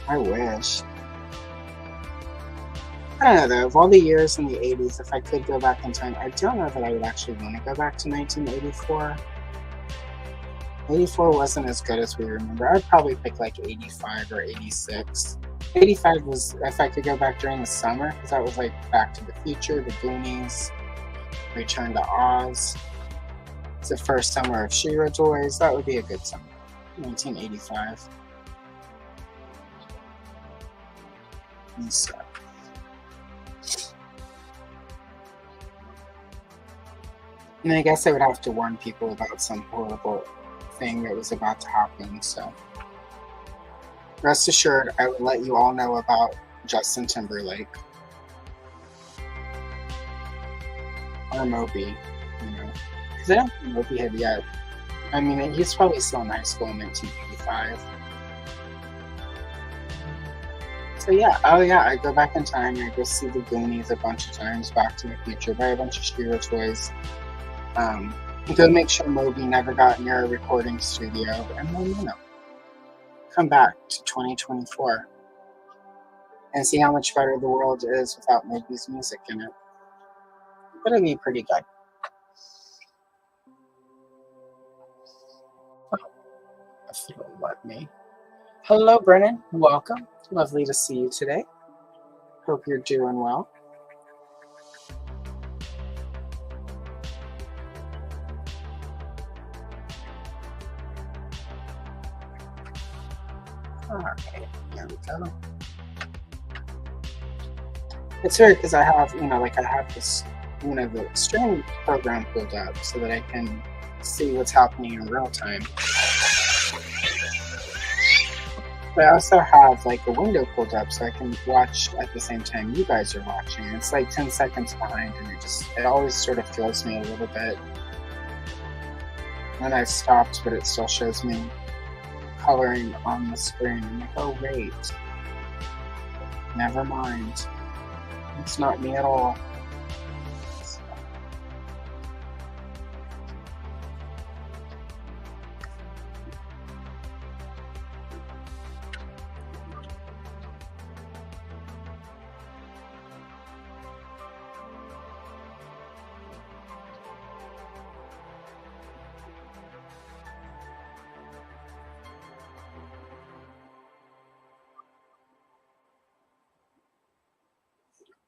I wish. I don't know though, of all the years in the 80s, if I could go back in time, I don't know that I would actually want to go back to 1984. 84 wasn't as good as we remember. I'd probably pick like 85 or 86. 85 was, if I could go back during the summer, because that was like Back to the Future, The Goonies, Return to Oz. It's the first summer of She-Ra toys. That would be a good summer. 1985. And so. And I guess I would have to warn people about some horrible thing that was about to happen, so. Rest assured, I will let you all know about Justin Timberlake. Or Moby, you know. Because I don't think Moby had yet. I mean, he's probably still in high school in 1985. So yeah, oh yeah, I go back in time, I go see the Goonies a bunch of times, Back to the Future, buy a bunch of She-Ra toys. Go make sure Moby never got near a recording studio, and then, you know, come back to 2024 and see how much better the world is without Moby's music in it. It'll be pretty good. If you'll let me. Hello, Brennan. Welcome. Lovely to see you today. Hope you're doing well. Alright, here we go. It's weird because I have, you know, like I have this, you know, the stream program pulled up so that I can see what's happening in real time. But I also have like a window pulled up so I can watch at the same time you guys are watching. It's like 10 seconds behind and it always sort of throws me a little bit. When I've stopped, but it still shows me coloring on the screen. I'm like, oh wait. Never mind. It's not me at all.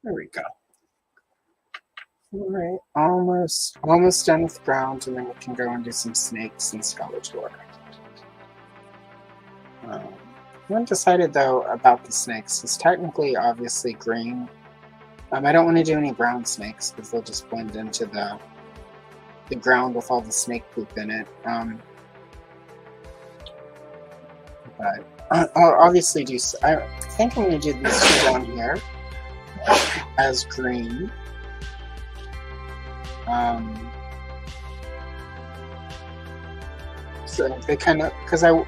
There we go. All right, almost done with ground, and then we can go and do some snakes and Skeletor. I haven't decided though about the snakes. It's technically, obviously, green. I don't want to do any brown snakes because they'll just blend into the ground with all the snake poop in it. But I'll obviously do. I think I'm going to do these two down here as green. So they kind of, because I'm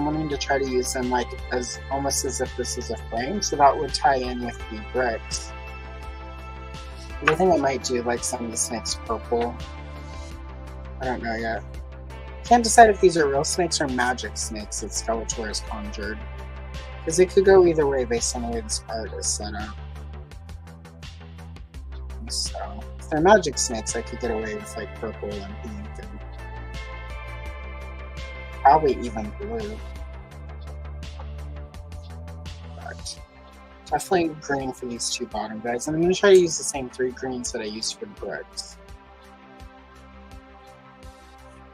wanting to try to use them like as almost as if this is a frame, so that would tie in with the bricks. But I think I might do like some of the snakes purple. I don't know yet. Can't decide if these are real snakes or magic snakes that Skeletor has conjured, because it could go either way based on the way this art is set up. So if they're magic snakes, I could get away with like purple and pink and probably even blue. But definitely green for these two bottom guys. And I'm going to try to use the same 3 greens that I used for the bricks,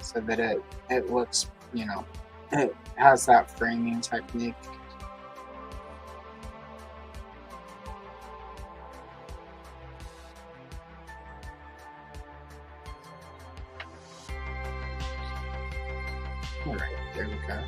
so that it looks, you know, it has that framing technique. Alright, there we go.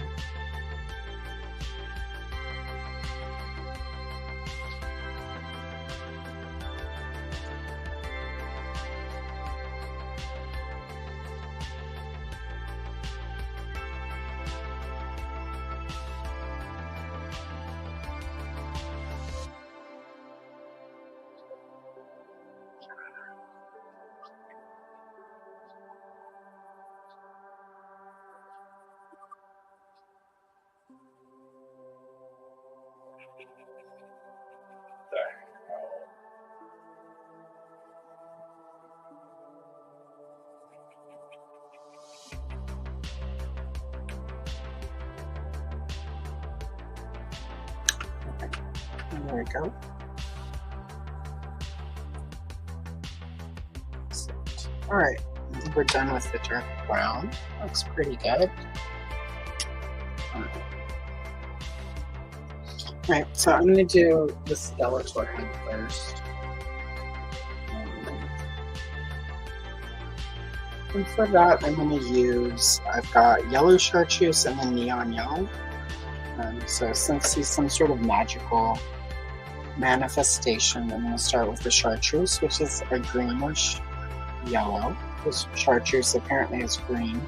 There we go. Alright, we're done with the dark brown. Looks pretty good. Alright, so I'm going to do the Skeletor head first. And for that, I'm going to use, I've got yellow chartreuse and then neon yellow. So since he's some sort of magical manifestation, I'm going to start with the chartreuse, which is a greenish yellow, because chartreuse apparently is green.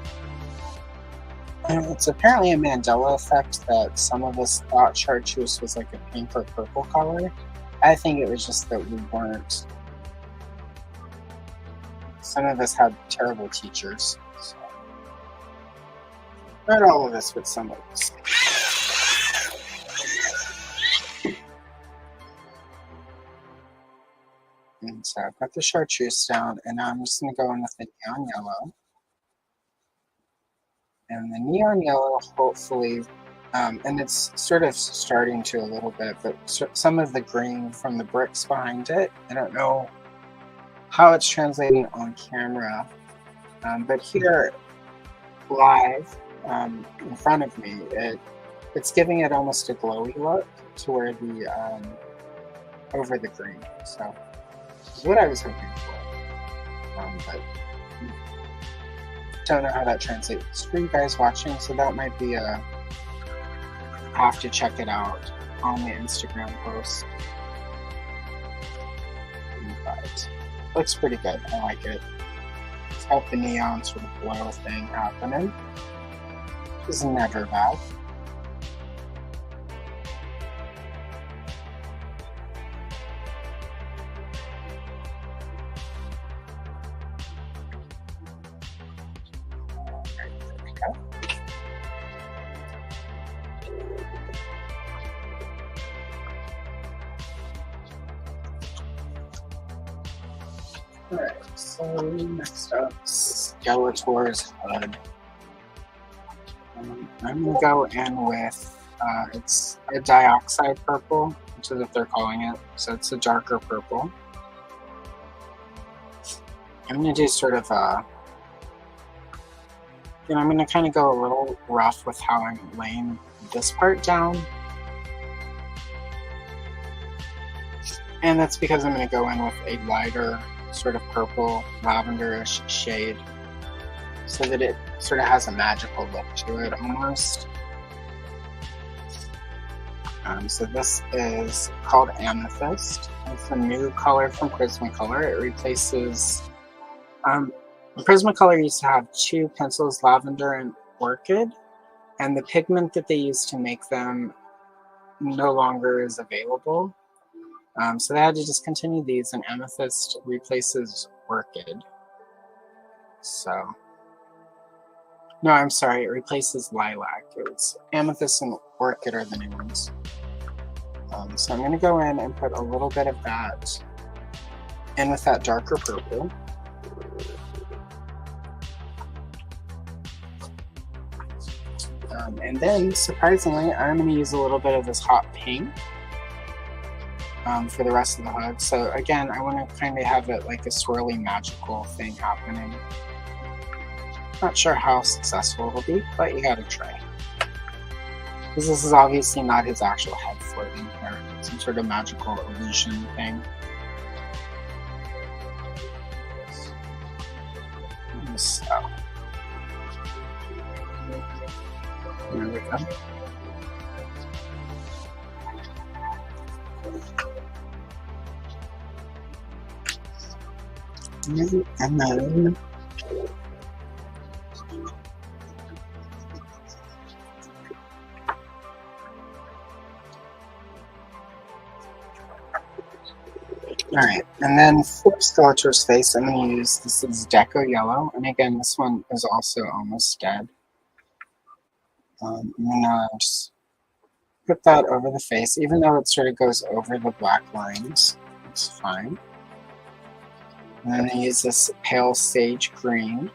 And it's apparently a Mandela effect that some of us thought chartreuse was like a pink or purple color. I think it was just that we weren't. Some of us had terrible teachers. So. Not all of us, but some of us. And so I've got the chartreuse down, and now I'm just going to go in with the neon yellow. And the neon yellow, hopefully, and it's sort of starting to a little bit, but some of the green from the bricks behind it, I don't know how it's translating on camera, but here, live, in front of me, it's giving it almost a glowy look to where the, over the green, so. Is what I was hoping for, but don't know how that translates for you guys watching, so that might be a have to check it out on the Instagram post. But looks pretty good. I like it. It's got the neon sort of glow thing happening, which is never bad. Alright, so next up, Skeletor's hood. I'm going to go in with, it's a dioxide purple. which is what they're calling it. So it's a darker purple. I'm going to do sort of a, I'm going to kind of go a little rough with how I'm laying this part down. And that's because I'm going to go in with a lighter sort of purple lavenderish shade so that it sort of has a magical look to it almost. So this is called Amethyst. It's a new color from Prismacolor. It replaces Prismacolor used to have two pencils, lavender and orchid, and the pigment that they used to make them no longer is available. So they had to discontinue these, and Amethyst replaces orchid. So, no, I'm sorry, it replaces lilac. It's Amethyst and orchid are the new ones. So I'm going to go in and put a little bit of that in with that darker purple. And then, surprisingly, I'm going to use a little bit of this hot pink for the rest of the hood. So again, I want to kind of have it like a swirly magical thing happening. Not sure how successful it'll be, but you gotta try. Because this is obviously not his actual head floating here. It's some sort of magical illusion thing. So, there we go. And then alright, and then for Skeletor's face, I'm going to use, this is Deco Yellow, and again, this one is also almost dead. I'm going to just put that over the face, even though it sort of goes over the black lines. It's fine. And then I use this pale sage green.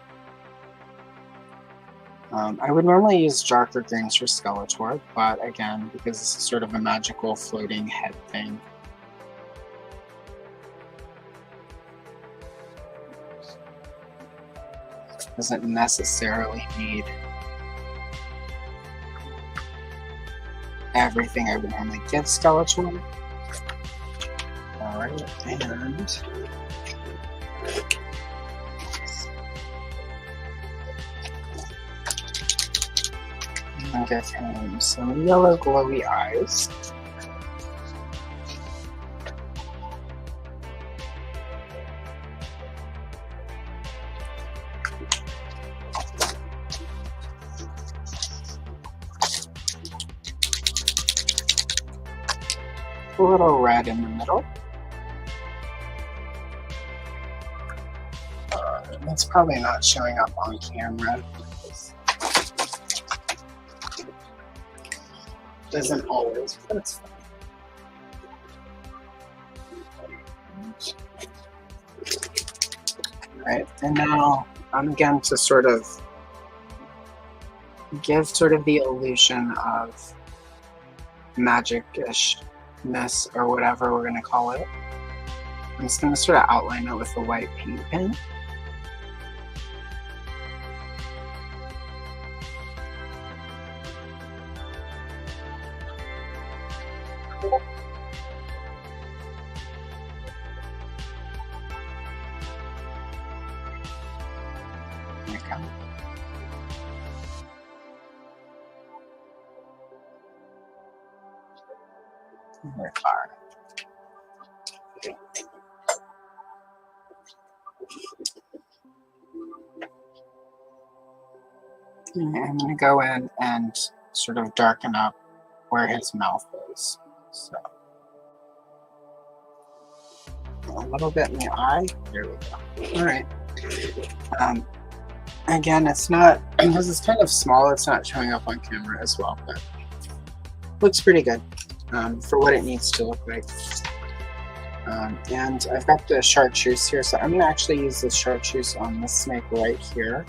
I would normally use darker greens for Skeletor, but again, because this is sort of a magical floating head thing. Doesn't necessarily need everything I would normally give Skeletor. Alright, and I'll give him some yellow glowy eyes. A little red in the middle. That's probably not showing up on camera. Doesn't always, but it's fine. Right, and now I'm again to sort of give sort of the illusion of magic-ishness or whatever we're going to call it. I'm just going to sort of outline it with a white paint pen. Very far. I'm going to go in and sort of darken up where his mouth is. So, a little bit in the eye. There we go. All right. Again, it's not, because it's kind of small, it's not showing up on camera as well, but looks pretty good for what it needs to look like. And I've got the chartreuse here, so I'm going to actually use the chartreuse on this snake right here,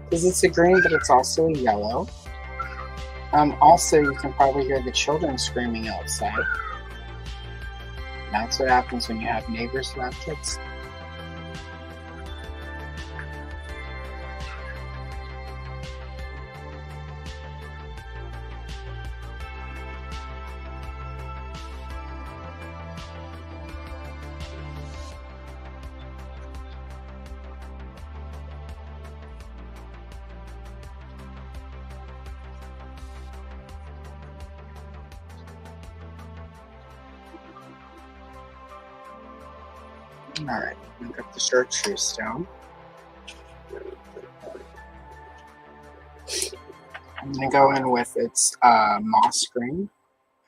because it's a green, but it's also a yellow. Also, you can probably hear the children screaming outside. That's what happens when you have neighbors who have kids. Alright, look up the chartreuse down. I'm going to go in with its moss green.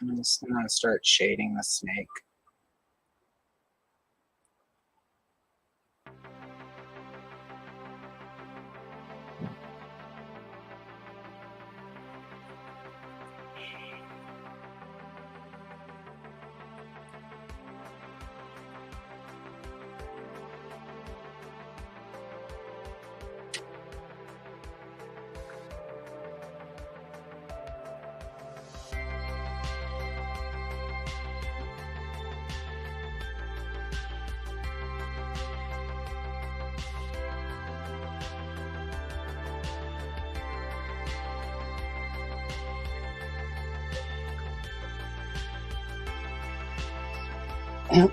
I'm just going to start shading the snake.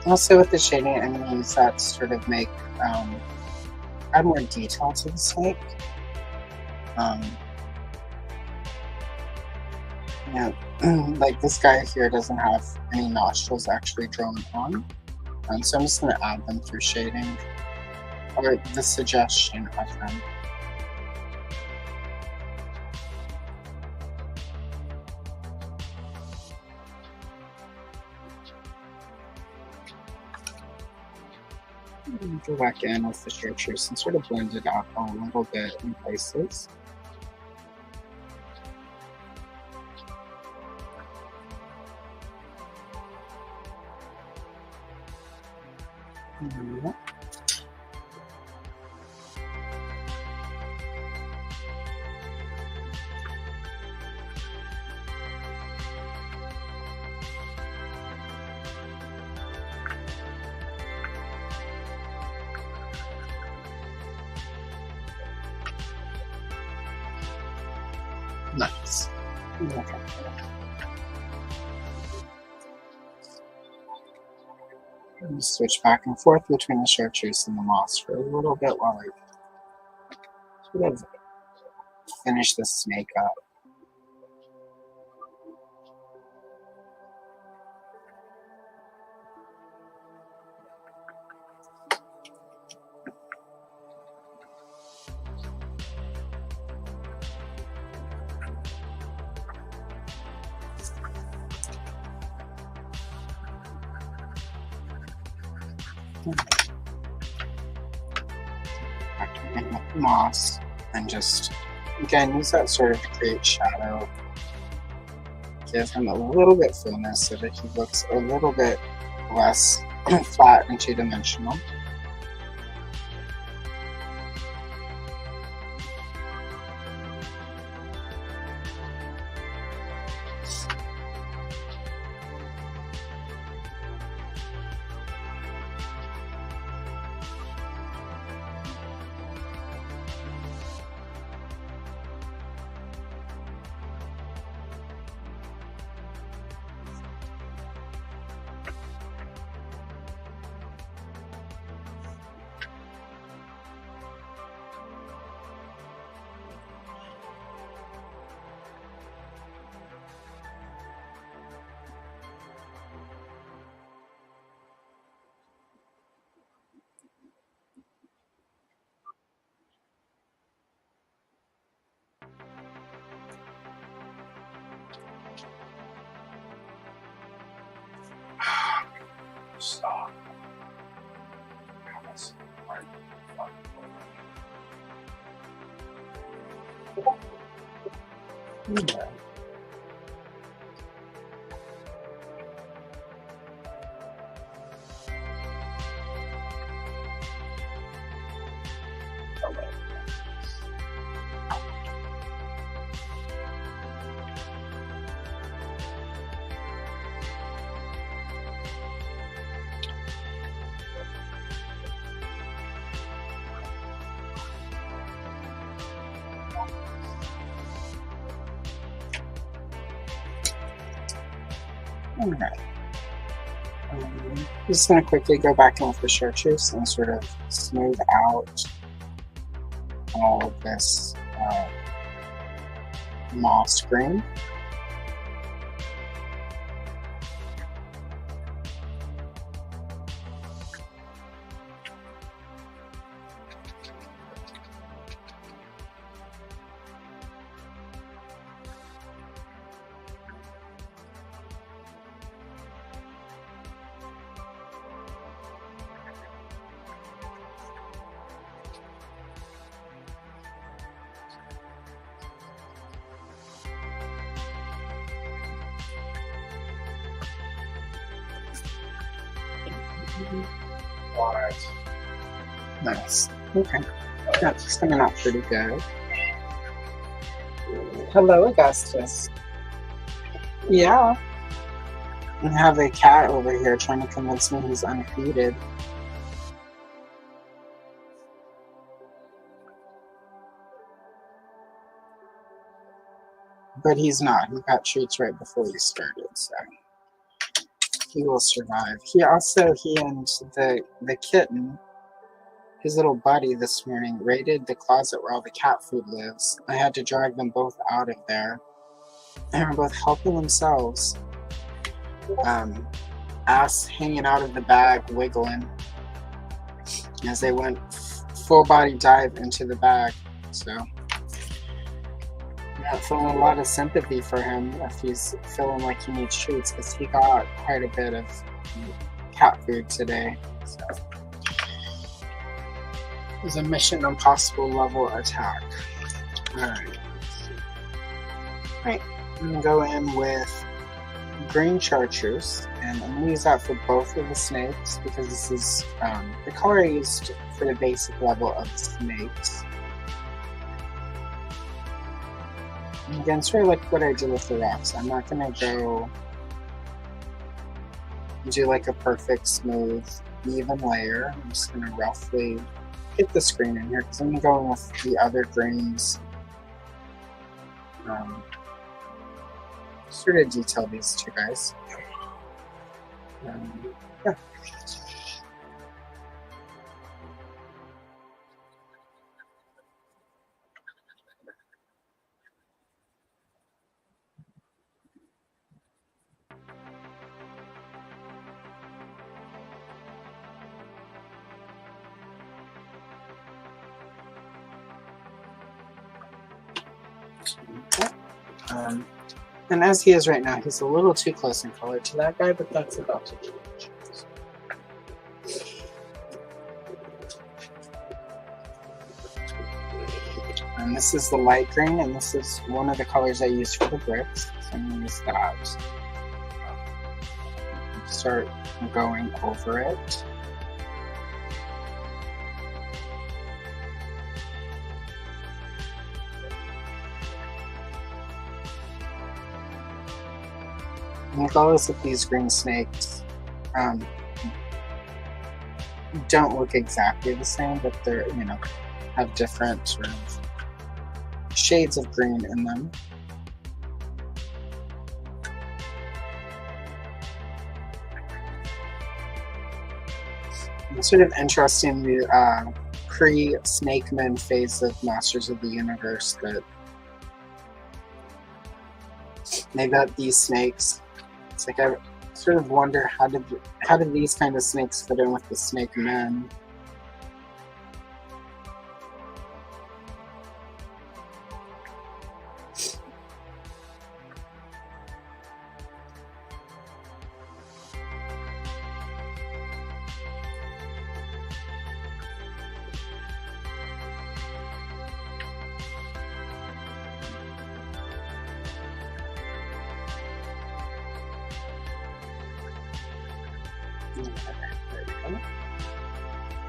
Also with the shading, I'm going to use that to sort of make, add more detail to the snake. Yeah, like this guy here doesn't have any nostrils actually drawn on. So I'm just going to add them through shading, or the suggestion of them. Go back in with the chartreuse and sort of blend it out a little bit in places. Yeah. Nice. Okay. Switch back and forth between the chartreuse and the moss for a little bit while I sort of finish the snake up. Back in with the moss and just again use that sort of to create shadow. Give him a little bit fullness so that he looks a little bit less flat and two-dimensional. Stop. Yeah. Alright. I'm just going to quickly go back in with the chartreuse and sort of smooth out all of this moss green. Alright. Nice. Okay. That's coming out pretty good. Hello, Augustus. Yeah. I have a cat over here trying to convince me he's undefeated. But he's not. He got treats right before he started, so he will survive. He and the kitten, his little buddy this morning, raided the closet where all the cat food lives. I had to drag them both out of there. They were both helping themselves. Ass hanging out of the bag, wiggling as they went full body dive into the bag. So I'm feeling a lot of sympathy for him if he's feeling like he needs treats, because he got quite a bit of cat food today. So it was a Mission Impossible level attack. Alright. Alright, I'm going to go in with green chartreuse, and I'm going to use that for both of the snakes because this is the color I used for the basic level of the snakes. And again, sort of like what I did with the rocks. I'm not going to go do like a perfect, smooth, even layer. I'm just going to roughly get the screen in here because I'm going to go in with the other greens. Sort of detail these two guys. Yeah. And as he is right now, he's a little too close in color to that guy, but that's about to change. And this is the light green, and this is one of the colors I used for the bricks. So I'm going to use that. Start going over it. And regardless of these green snakes, don't look exactly the same, but they're, have different sort of shades of green in them. It's sort of interesting, the pre-Snakeman phase of Masters of the Universe, that they got these snakes. It's like I sort of wonder how did these kind of snakes fit in with the Snake Men?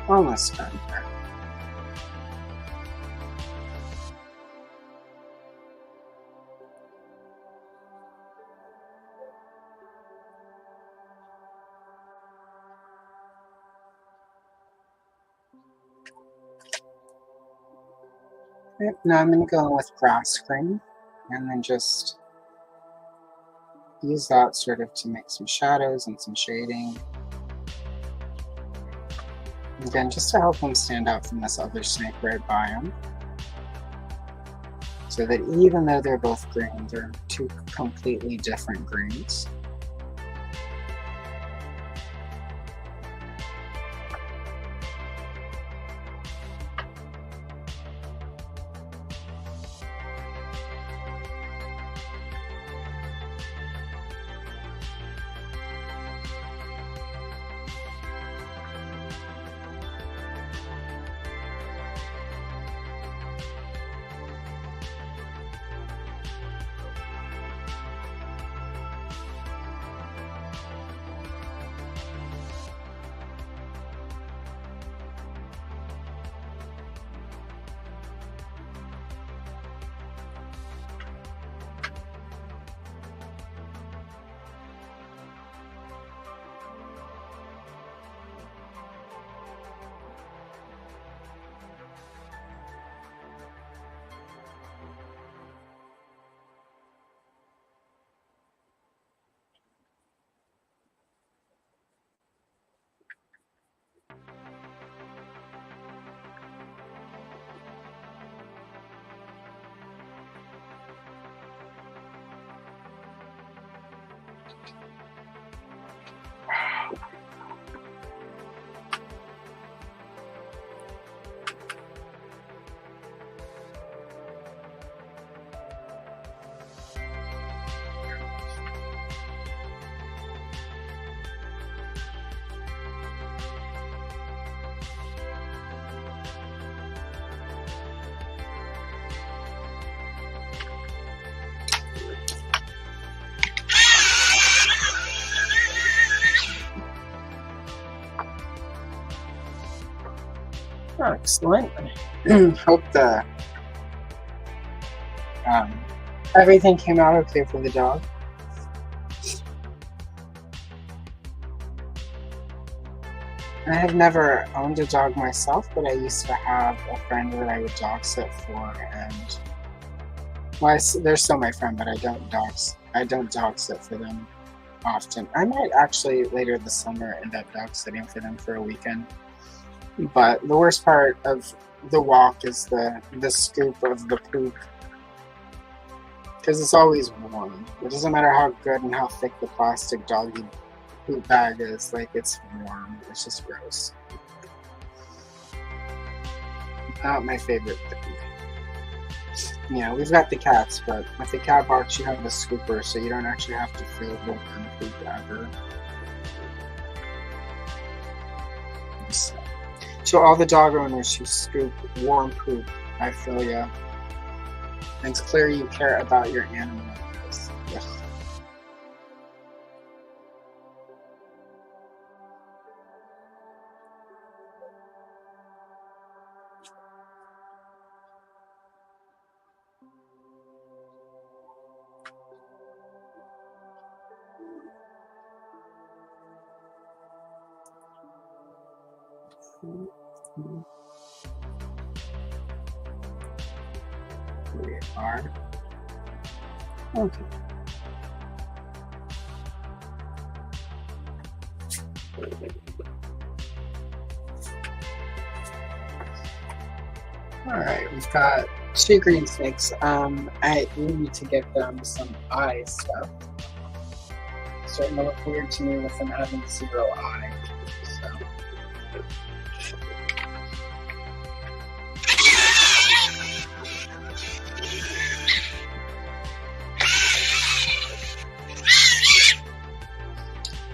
Almost done here. Okay, now I'm going to go with grass green and then just use that sort of to make some shadows and some shading. Again, just to help them stand out from this other snake right by them. So that even though they're both green, they're two completely different greens. Oh, excellent. Hope the everything came out okay for the dog. I have never owned a dog myself, but I used to have a friend that I would dog sit for, and well, they're still my friend, but I don't dog sit for them often. I might actually later this summer end up dog sitting for them for a weekend. But the worst part of the walk is the scoop of the poop, because it's always warm. It doesn't matter how good and how thick the plastic doggy poop bag is, like, it's warm. It's just gross. Not my favorite thing. Yeah, we've got the cats, but with the cat box you have the scooper, so you don't actually have to fill the warm poop ever. So, to all the dog owners who scoop warm poop, I feel ya. And it's clear you care about your animal. Yes. We are. Okay. Alright, we've got two green snakes. I need to get them some eye stuff. It's starting to look weird to me with them having 0 eye. So.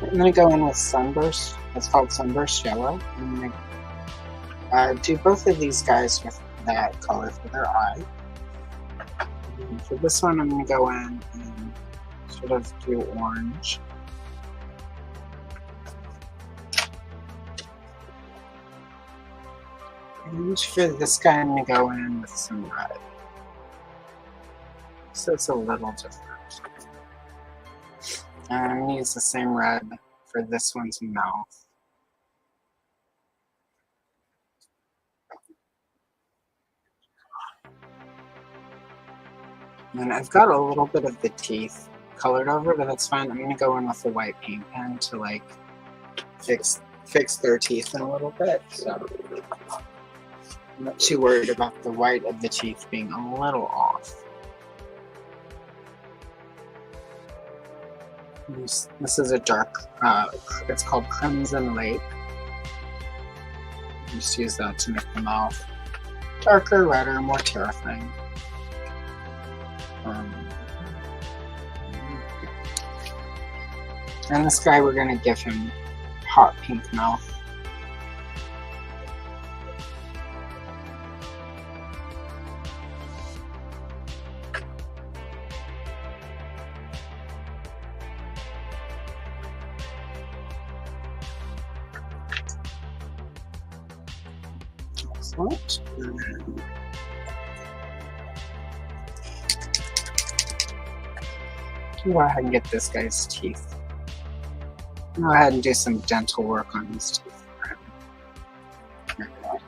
I'm going to go in with Sunburst. It's called Sunburst Yellow. I'm going to do both of these guys with that color for their eye. And for this one, I'm going to go in and sort of do orange. And for this guy, I'm going to go in with some red. So it's a little different. And I'm going to use the same red for this one's mouth. And I've got a little bit of the teeth colored over, but that's fine. I'm gonna go in with the white paint pen to like fix their teeth in a little bit. So I'm not too worried about the white of the teeth being a little off. This is a dark, it's called Crimson Lake. Just use that to make the mouth darker, redder, more terrifying. And this guy, we're gonna give him hot pink mouth. Excellent. Go ahead and get this guy's teeth. Go ahead and do some dental work on his teeth for him. There we go.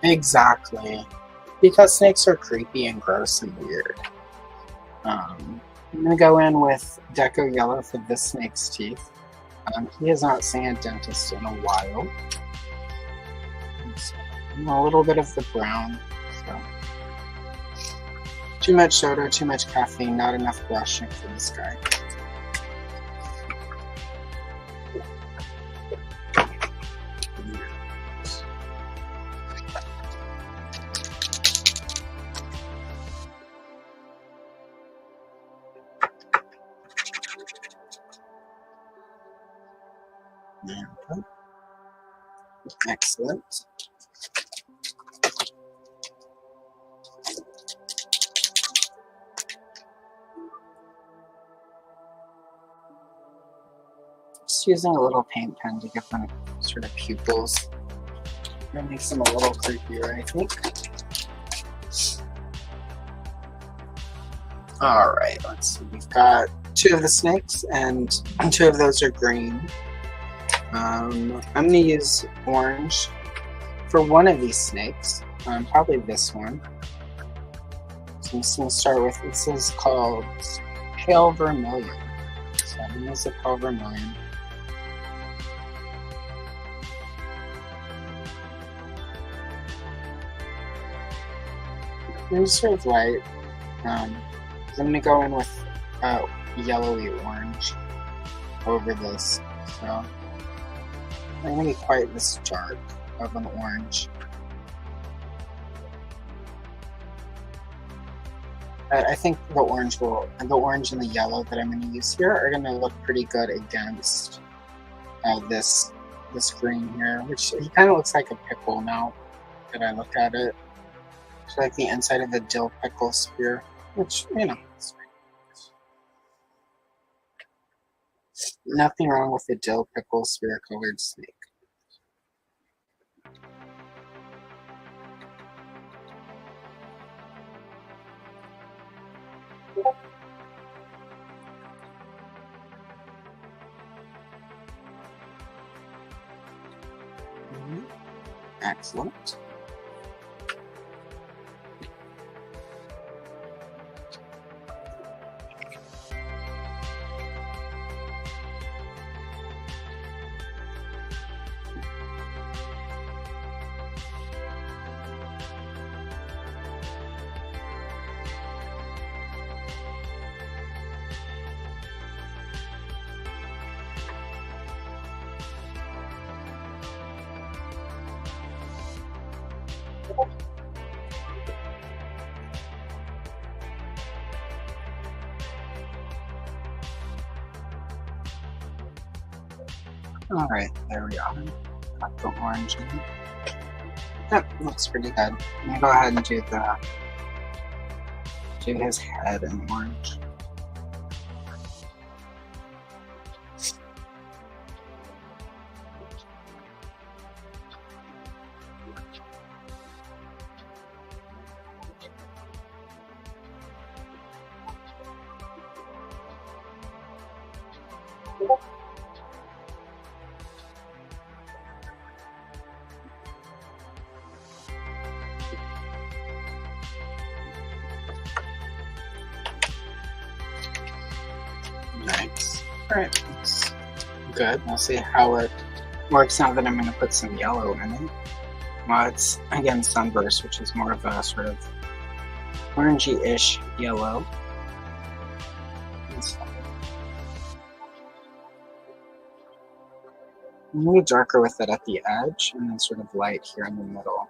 Exactly. Because snakes are creepy and gross and weird. I'm going to go in with Deco Yellow for this snake's teeth. He has not seen a dentist in a while. So, a little bit of the brown. So. Too much soda, too much caffeine, not enough brushing for this guy. Okay. Excellent. Just using a little paint pen to give them sort of pupils. That makes them a little creepier, I think. Alright, let's see. We've got 2 of the snakes, and 2 of those are green. I'm going to use orange for one of these snakes, probably this one. So I'm just going to start with, this is called Pale Vermilion. So I'm going to use the Pale Vermilion. I'm just sort of light. I'm going to go in with yellowy orange over this. So I'm going to be quite this dark of an orange. I think the orange and the yellow that I'm going to use here are going to look pretty good against this green here, which he kind of looks like a pickle now that I look at it. It's like the inside of the dill pickle spear, which, you know, it's fine. Nothing wrong with the dill pickle spear colored snake. Excellent. Alright, there we are. Got the orange in. Yep, looks pretty good. I'm gonna go ahead and do his head in orange. Alright, that's good. We'll see how it works now that I'm going to put some yellow in it. Well, it's, again, Sunburst, which is more of a sort of orangey-ish yellow. I'm going to be darker with it at the edge, and then sort of light here in the middle.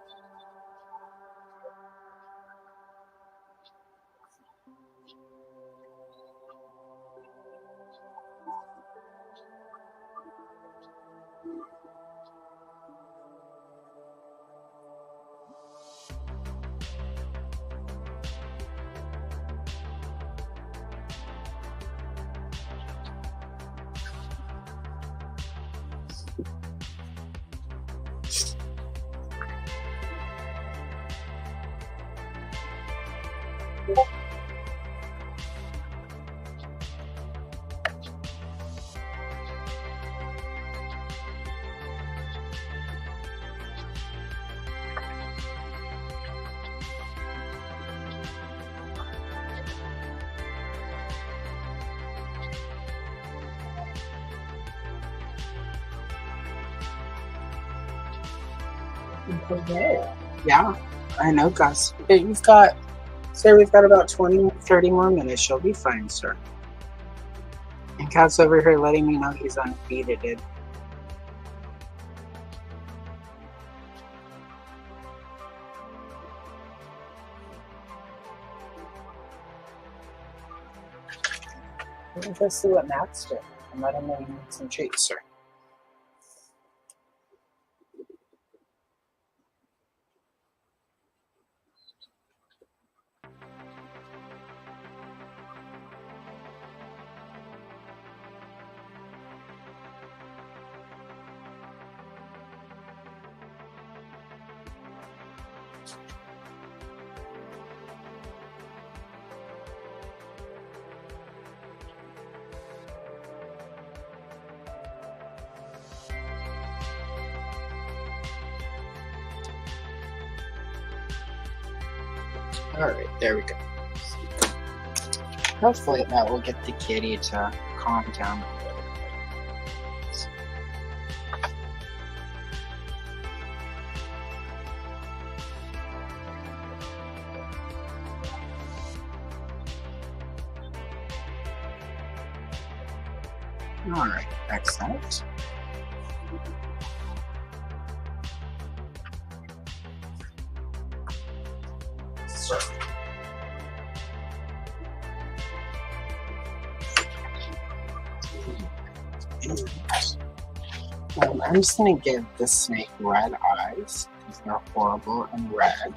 Yeah, I know, Gus. Hey, we've got about 20, 30 more minutes. You'll be fine, sir. And Cat's over here letting me know he's undefeated. Let me go see what Matt's doing and let him know you need some treats, sir. Alright, there we go. Hopefully that will get the kitty to calm down a little bit. Alright, excellent. I'm just going to give this snake red eyes because they're horrible and red.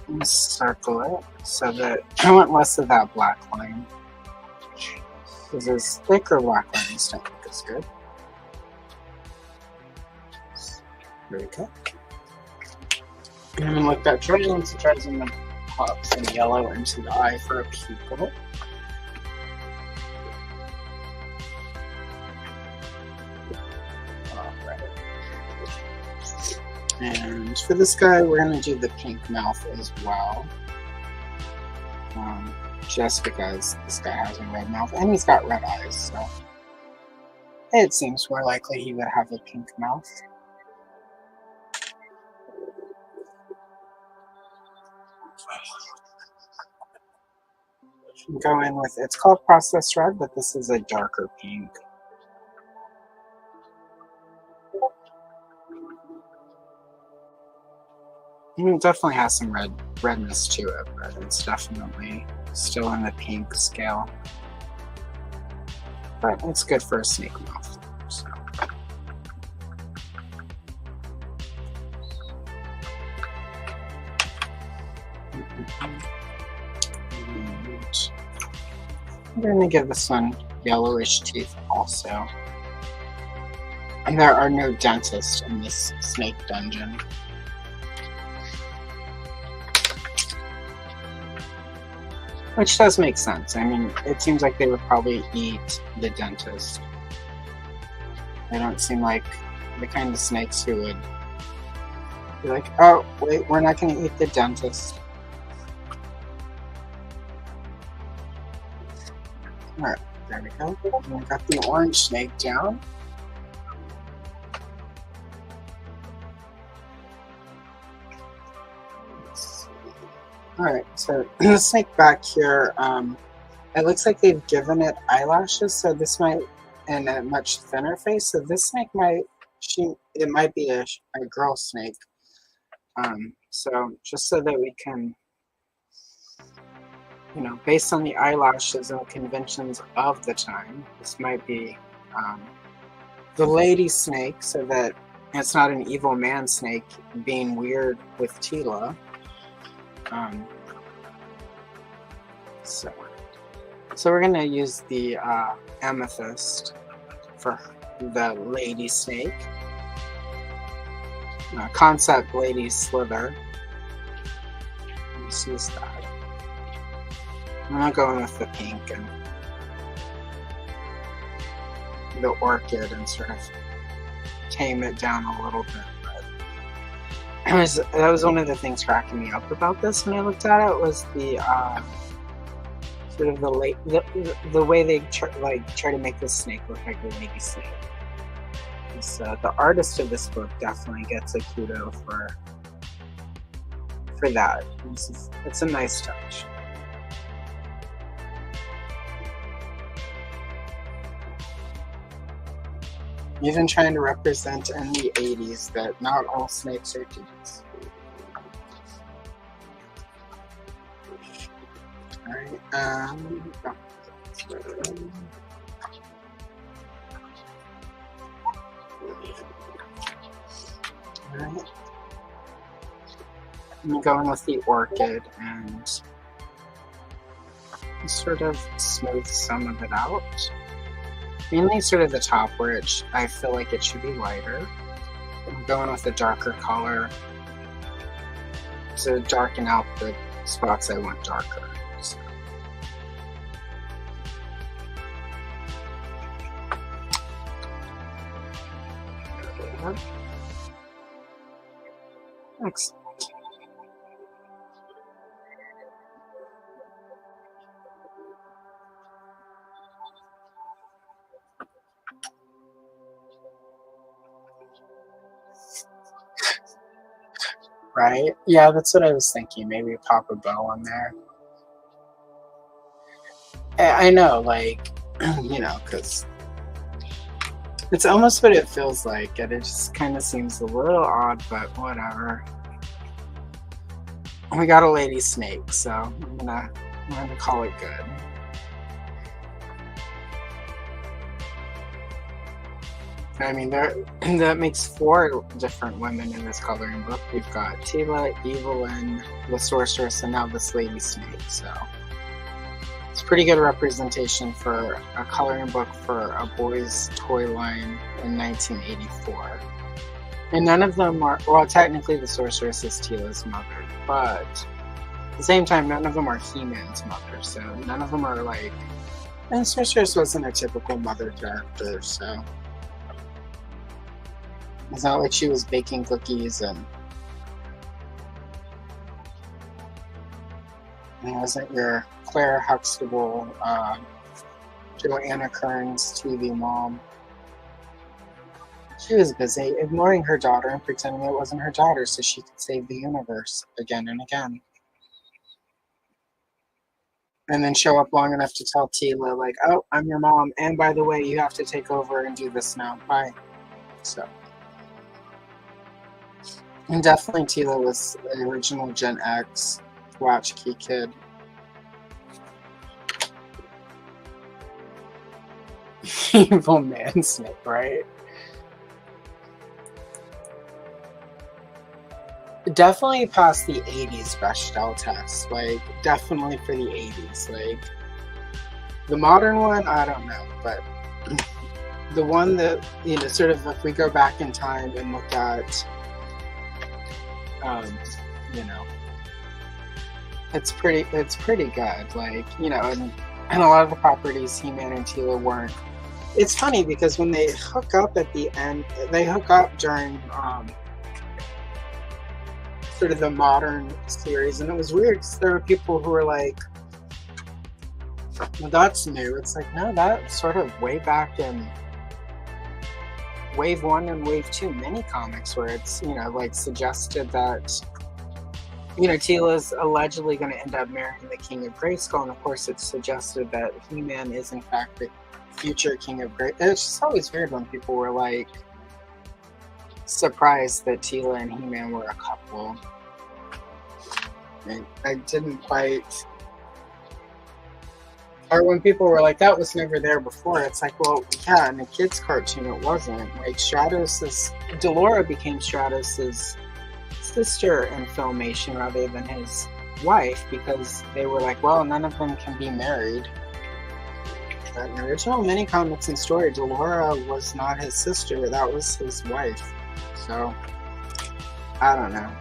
And circle it so that I want less of that black line. Because this thicker black lines don't look as good. There we go. And I'm going to look that triangle to try to pop some yellow into the eye for a pupil. And for this guy, we're going to do the pink mouth as well. Just because this guy has a red mouth and he's got red eyes, so it seems more likely he would have a pink mouth. Go in with, it's called processed red, but this is a darker pink. It definitely has some redness to it, but it's definitely still in the pink scale. But it's good for a snake mouth. So. I'm going to give this one yellowish teeth also. And there are no dentists in this snake dungeon. Which does make sense. I mean, it seems like they would probably eat the dentist. They don't seem like the kind of snakes who would be like, oh, wait, we're not going to eat the dentist. Alright, there we go. We got the orange snake down. Alright, so the snake back here, it looks like they've given it eyelashes, so this might, and a much thinner face, so this snake might, it might be a girl snake. So just so that we can, you know, based on the eyelashes and conventions of the time, this might be the lady snake, so that it's not an evil man snake being weird with Tila. So we're gonna use the amethyst for the lady snake. Concept lady slither. Let's use that. I'm not going with the pink and the orchid and sort of tame it down a little bit. But that was one of the things cracking me up about this when I looked at it, was the sort of the way they try to make this snake look like a lady snake. So the artist of this book definitely gets a kudo for that. It's a nice touch. Even trying to represent in the 80s that not all snakes are dudes. Alright, Alright. I'm going with the orchid and sort of smooth some of it out. Mainly sort of the top where I feel like it should be lighter. I'm going with a darker color to darken out the spots I want darker. So. Excellent. Right? Yeah, that's what I was thinking. Maybe pop a bow on there. I know, like, you know, because it's almost what it feels like, and it just kind of seems a little odd, but whatever. We got a lady snake, so I'm gonna call it good. I mean, that makes 4 different women in this coloring book. We've got Tila, Evelyn, the Sorceress, and now this lady snake. So it's pretty good representation for a coloring book for a boys' toy line in 1984. And none of them are, well, technically the Sorceress is Tila's mother, but at the same time, none of them are He-Man's mother. So none of them are like, and Sorceress wasn't a typical mother character, so. It's not like she was baking cookies and it wasn't your Claire Huxtable, Joanna Kearns TV mom. She was busy ignoring her daughter and pretending it wasn't her daughter so she could save the universe again and again. And then show up long enough to tell Tila, like, oh, I'm your mom, and by the way, you have to take over and do this now. Bye. So. And definitely Tila was the original Gen X latchkey kid. Evil man snake, right? Definitely past the 80s Bechdel test. Like, definitely for the 80s. Like, the modern one, I don't know, but the one that, you know, sort of if we go back in time and look at you know, it's pretty good. Like, you know, and a lot of the properties He-Man and Tila weren't. It's funny because when they hook up at the end, they hook up during sort of the modern series, and it was weird because there were people who were like, Well, that's new. It's like, no, that's sort of way back in Wave 1 and Wave 2 mini comics where it's, like suggested that, Teela's allegedly going to end up marrying the King of Grayskull. And of course, it's suggested that He-Man is, in fact, the future King of Grayskull. It's just always weird when people were like surprised that Teela and He-Man were a couple. I didn't quite. Or when people were like, that was never there before, it's like, well, yeah, in a kid's cartoon it wasn't. Like, Delora became Stratos' sister in Filmation rather than his wife, because they were like, well, none of them can be married. But in the original mini comics and story, Delora was not his sister, that was his wife. So, I don't know.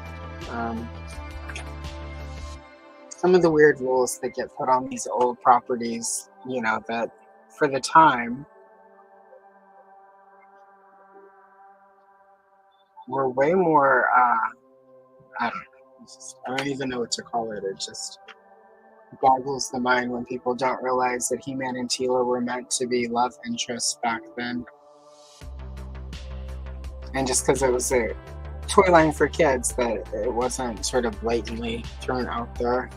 Some of the weird rules that get put on these old properties, that for the time were way more, I don't even know what to call it. It just boggles the mind when people don't realize that He-Man and Teela were meant to be love interests back then. And just because it was a toy line for kids, that it wasn't sort of blatantly thrown out there.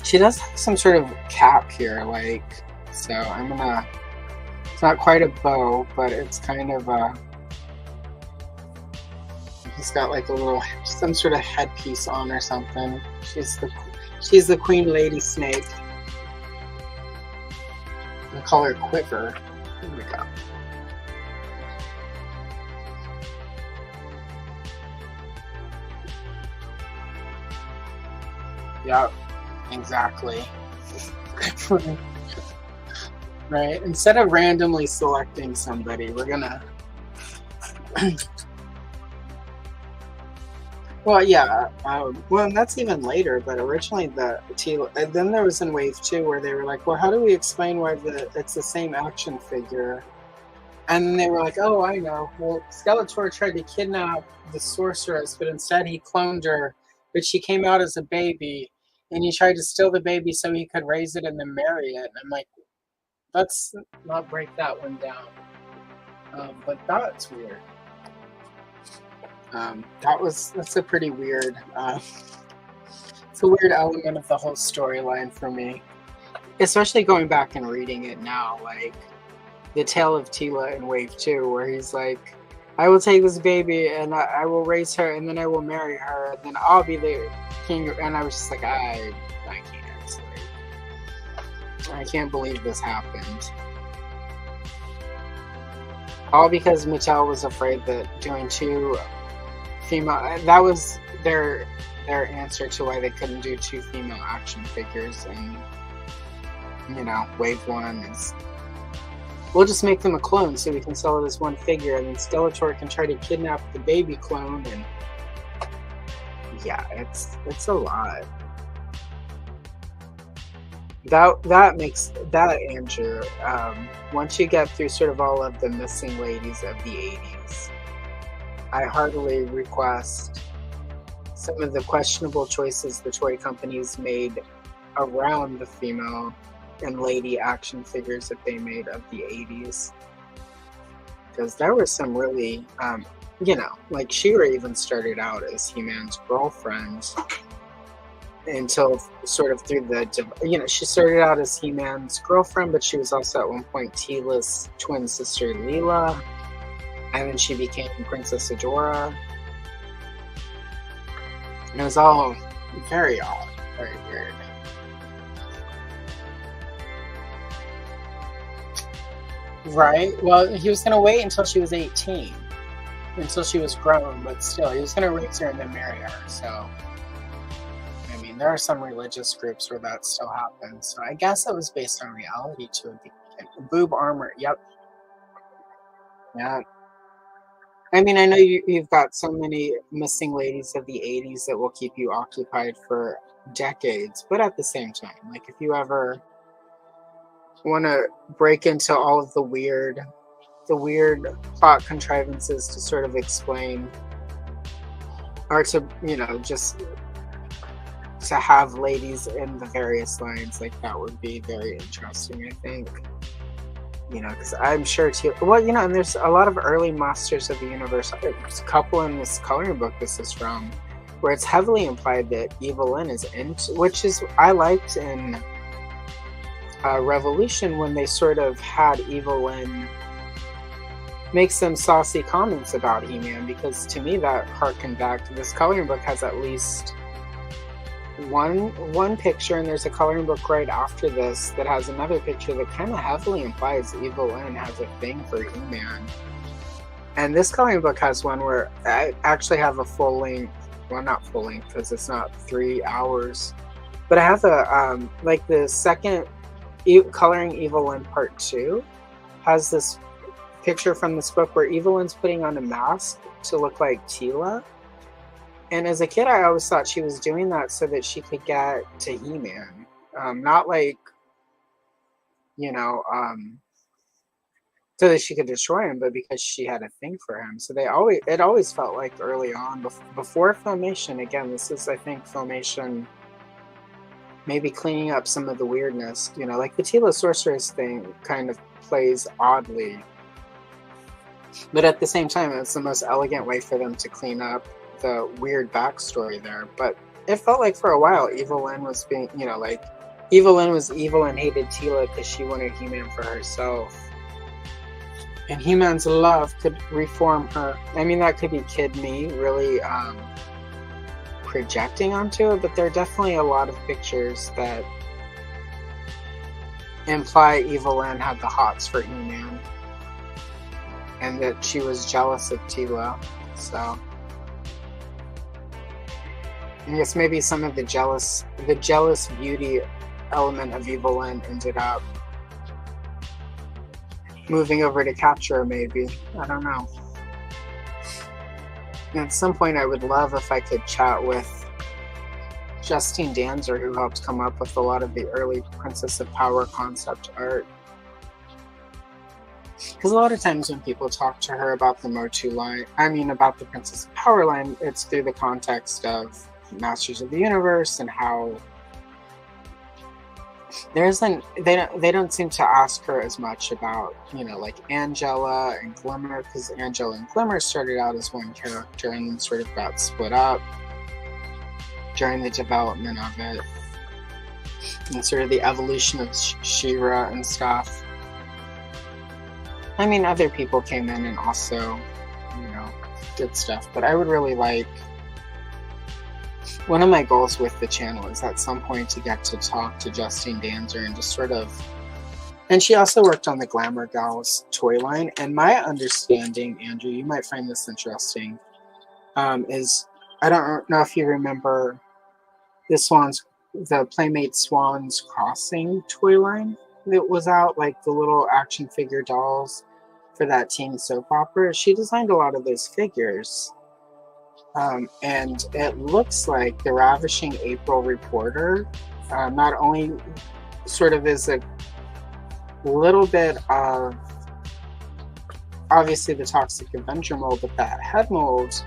She does have some sort of cap here, so I'm gonna, it's not quite a bow, but it's kind of he's got like some sort of headpiece on or something. She's the Queen Lady Snake. I call her Quiver. Here we go. Yep, exactly. Right? Instead of randomly selecting somebody, we're gonna. Well, yeah. Well, that's even later. But originally, and then there was in Wave 2 where they were like, "Well, how do we explain why it's the same action figure?" And then they were like, "Oh, I know. Well, Skeletor tried to kidnap the sorceress, but instead he cloned her. But she came out as a baby, and he tried to steal the baby so he could raise it and then marry it." And I'm like, let's not break that one down. But that's weird. That's a pretty weird. It's a weird element of the whole storyline for me, especially going back and reading it now, like the tale of Teela in Wave 2, where he's like, "I will take this baby and I will raise her and then I will marry her and then I'll be the king." And I was just like, I can't. I can't believe this happened. All because Mattel was afraid that doing two female, that was their answer to why they couldn't do two female action figures. And Wave 1 is, we'll just make them a clone so we can sell it as one figure, and then Skeletor can try to kidnap the baby clone. And yeah, it's a lot. That makes that, Andrew, once you get through sort of all of the missing ladies of the 80s, I heartily request some of the questionable choices the toy companies made around the female and lady action figures that they made of the 80s, because there were some really like She-Ra even started out as He-Man's girlfriend until sort of through she started out as He-Man's girlfriend, but she was also at one point Teela's twin sister Leela, and then she became Princess Adora. And it was all very odd, very weird. Right? Well, he was going to wait until she was 18, until she was grown, but still, he was going to raise her and then marry her. So, I mean, there are some religious groups where that still happens. So I guess it was based on reality too. Boob armor, yep. Yeah. I mean, I know you've got so many missing ladies of the 80s that will keep you occupied for decades, but at the same time, like if you ever want to break into all of the weird plot contrivances to sort of explain, or to just to have ladies in the various lines, like that would be very interesting, I think. You know, because I'm sure well, you know, and there's a lot of early Masters of the Universe. There's a couple in this coloring book this is from, where it's heavily implied that Evelyn is into, which is I liked in Revolution when they sort of had Evelyn make some saucy comments about He-Man, because to me that harkened back to this coloring book has at least one picture, and there's a coloring book right after this that has another picture that kind of heavily implies Evelyn has a thing for He-Man. And this coloring book has one where I actually have a full length, well, not full length because it's not 3 hours, but I have a like the second coloring Evelyn part 2 has this picture from this book where Evelyn's putting on a mask to look like Teela. And as a kid, I always thought she was doing that so that she could get to He-Man. Not like, you know, so that she could destroy him, but because she had a thing for him. So it always felt like early on, before Filmation, again, this is, I think, Filmation maybe cleaning up some of the weirdness. You know, like the Teela Sorceress thing kind of plays oddly. But at the same time, it's the most elegant way for them to clean up the weird backstory there. But it felt like for a while Evelyn was being, you know, like Evelyn was evil and hated Teela because she wanted He-Man for herself, and He-Man's love could reform her. I mean, that could be kid me really projecting onto it, but there are definitely a lot of pictures that imply Evelyn had the hots for He-Man and that she was jealous of Teela. So I guess maybe some of the jealous beauty element of Evelyn ended up moving over to capture her, maybe. I don't know. And at some point I would love if I could chat with Justine Danzer, who helped come up with a lot of the early Princess of Power concept art. Because a lot of times when people talk to her about the MOTU line, I mean about the Princess of Power line, it's through the context of Masters of the Universe and how they don't seem to ask her as much about, you know, like Angela and Glimmer, because Angela and Glimmer started out as one character and then sort of got split up during the development of it, and sort of the evolution of She-Ra and stuff. I mean, other people came in and also, you know, did stuff, but I would really like, one of my goals with the channel is at some point to get to talk to Justine Danzer and just sort of, and she also worked on the Glamour Gals toy line, and my understanding, Andrew, you might find this interesting, is, I don't know if you remember the Playmate Swans Crossing toy line that was out, like the little action figure dolls for that teen soap opera. She designed a lot of those figures. And it looks like the Ravishing April reporter not only sort of is a little bit of obviously the Toxic Avenger mold, but that head mold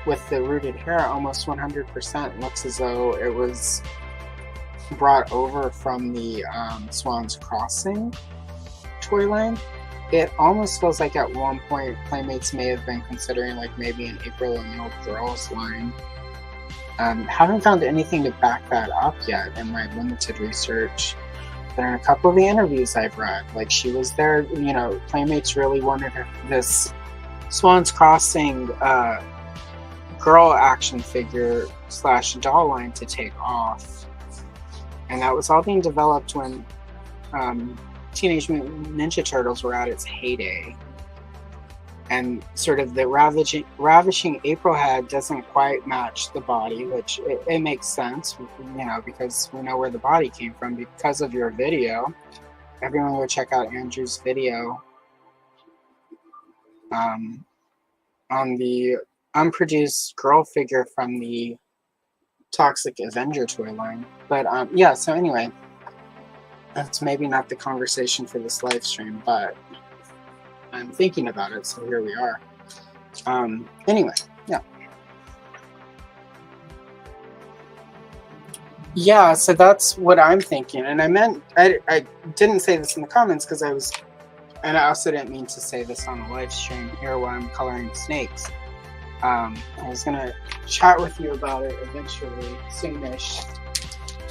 with the rooted hair almost 100% looks as though it was brought over from the Swans Crossing toy line. It almost feels like at one point Playmates may have been considering like maybe an April O'Neil Girls line. Haven't found anything to back that up yet in my limited research. But in a couple of the interviews I've read, like she was there, you know, Playmates really wanted this Swans Crossing girl action figure / doll line to take off. And that was all being developed when Teenage Mutant Ninja Turtles were at its heyday. And sort of the ravishing April head doesn't quite match the body, which it makes sense, you know, because we know where the body came from because of your video. Everyone go check out Andrew's video on the unproduced girl figure from the Toxic Avenger toy line. But yeah, so anyway, that's maybe not the conversation for this live stream, but I'm thinking about it, so here we are. Anyway, yeah. Yeah, so that's what I'm thinking. And I didn't say this in the comments because and I also didn't mean to say this on a live stream here while I'm coloring snakes. I was going to chat with you about it eventually, soonish.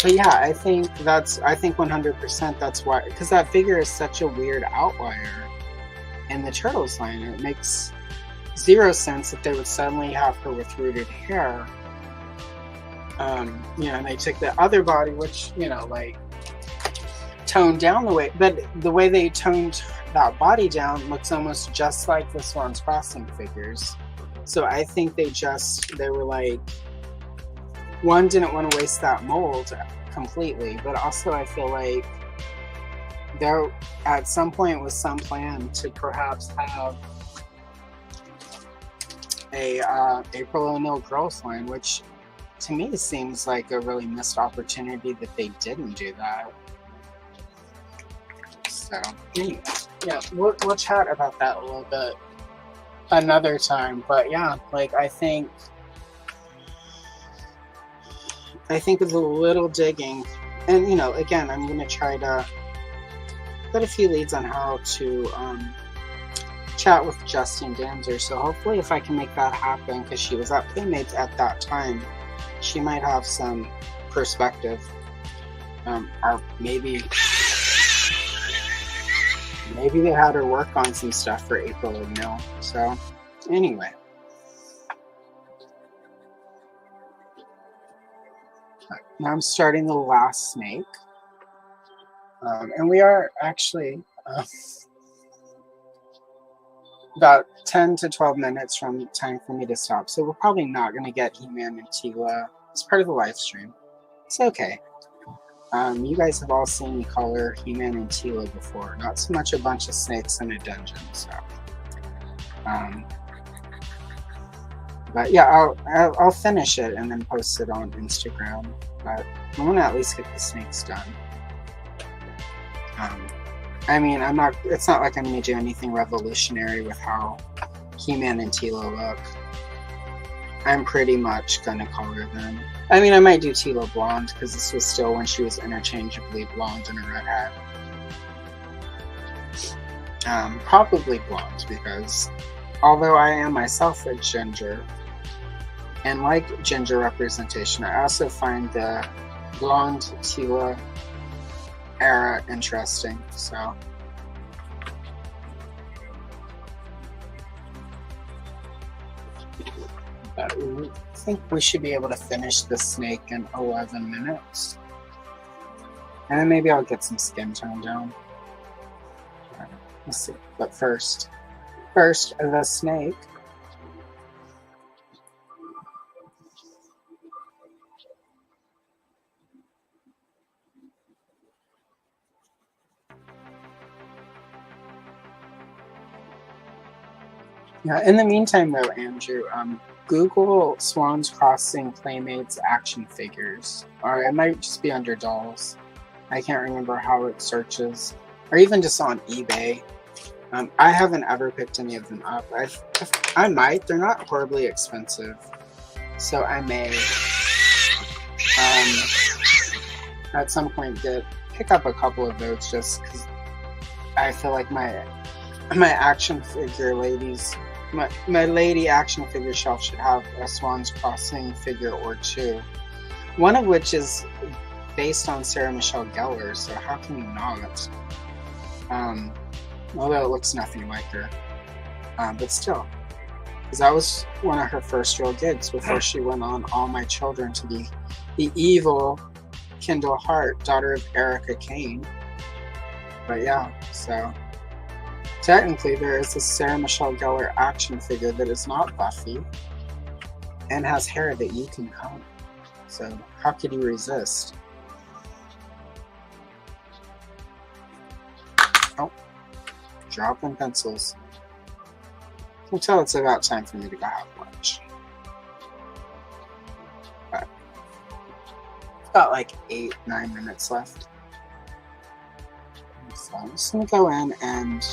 But yeah, I think 100% that's why, because that figure is such a weird outlier in the Turtles line. It makes zero sense that they would suddenly have her with rooted hair. And they took the other body, which, like, toned down but the way they toned that body down looks almost just like the Swans Crossing figures. So I think they were like, one, didn't want to waste that mold completely, but also I feel like there at some point was some plan to perhaps have a April O'Neil girls line, which to me seems like a really missed opportunity that they didn't do that. So anyway, yeah, we'll chat about that a little bit another time. But yeah, like I think with a little digging, and again, I'm gonna try to put a few leads on how to chat with Justine Danzer. So hopefully, if I can make that happen, because she was at Playmates at that time, she might have some perspective, or maybe they had her work on some stuff for April O'Neil. So anyway, now I'm starting the last snake, and we are actually about 10 to 12 minutes from time for me to stop. So we're probably not going to get He-Man and Teela as part of the live stream. It's okay. You guys have all seen me color He-Man and Teela before. Not so much a bunch of snakes in a dungeon. So, but yeah, I'll finish it and then post it on Instagram. But I want to at least get the snakes done. I mean, it's not like I'm going to do anything revolutionary with how He-Man and Teela look. I'm pretty much going to color them. I mean, I might do Teela blonde, because this was still when she was interchangeably blonde and a redhead. Probably blonde, because although I am myself a ginger, and like ginger representation, I also find the blonde Teela era interesting. So I think we should be able to finish the snake in 11 minutes, and then maybe I'll get some skin tone down. Let's see. But first the snake. Yeah, in the meantime, though, Andrew, Google Swans Crossing Playmates action figures, or it might just be under dolls. I can't remember how it searches, or even just on eBay. I haven't ever picked any of them up. I might. They're not horribly expensive, so I may at some point pick up a couple of those, just because I feel like my action figure ladies. My lady action figure shelf should have a Swans Crossing figure or two. One of which is based on Sarah Michelle Gellar, so how can you not? Although it looks nothing like her. But still. Because that was one of her first real gigs before she went on All My Children to be the evil Kendall Hart, daughter of Erica Kane. But yeah, so technically, there is a Sarah Michelle Gellar action figure that is not Buffy and has hair that you can comb. So how could you resist? Oh, dropping pencils. Until it's about time for me to go have lunch. But got like 8-9 minutes left. So I'm just going to go in and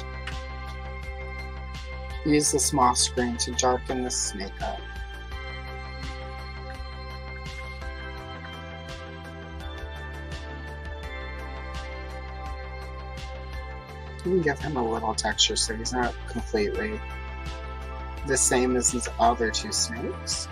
use the small screen to darken the snake up. You can give him a little texture so he's not completely the same as these other two snakes.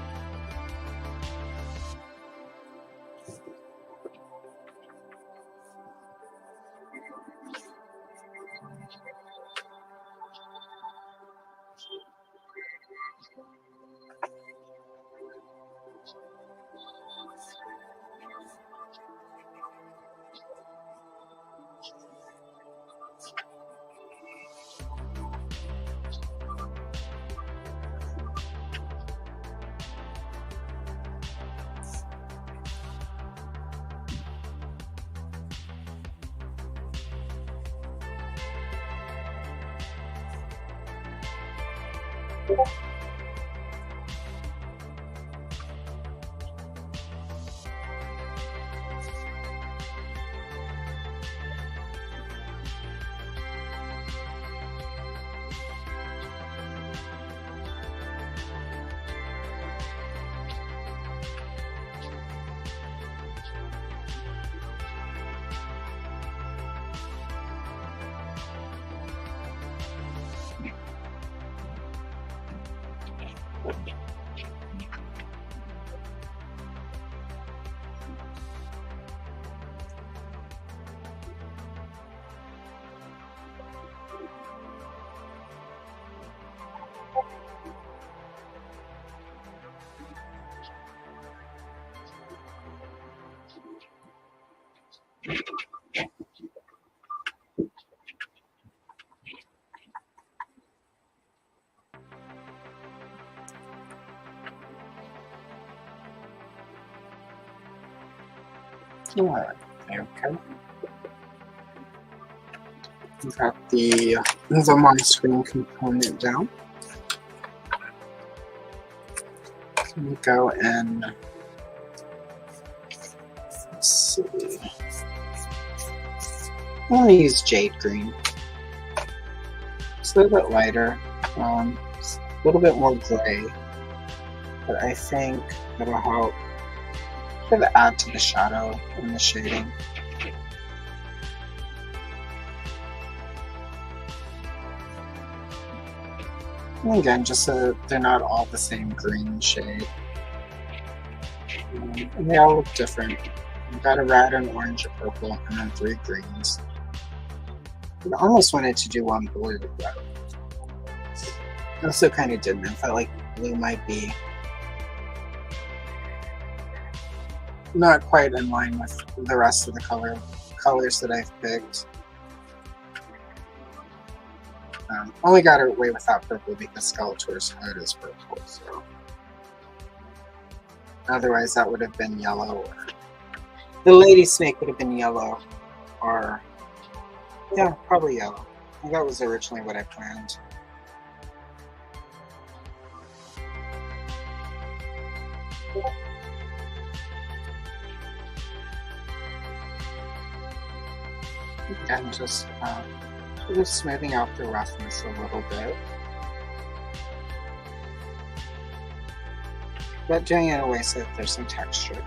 Yeah, okay. We've got the on-screen component down. So we go and let's see. I'm going to use jade green. It's a little bit lighter, it's a little bit more gray, but I think it'll help sort of add to the shadow and the shading. And again, just so they're not all the same green shade. And they all look different. We've got a red, an orange, a purple, and then 3 greens. I almost wanted to do one blue, but I also kind of didn't. I felt like blue might be not quite in line with the rest of the colors that I've picked. Only got away with that purple because Skeletor's hood is purple, so otherwise that would have been yellow. Or the lady snake would have been yellow, or yeah, probably yellow. I think that was originally what I planned. And just sort of smoothing out the roughness a little bit, but doing it in a way so that there's some texture.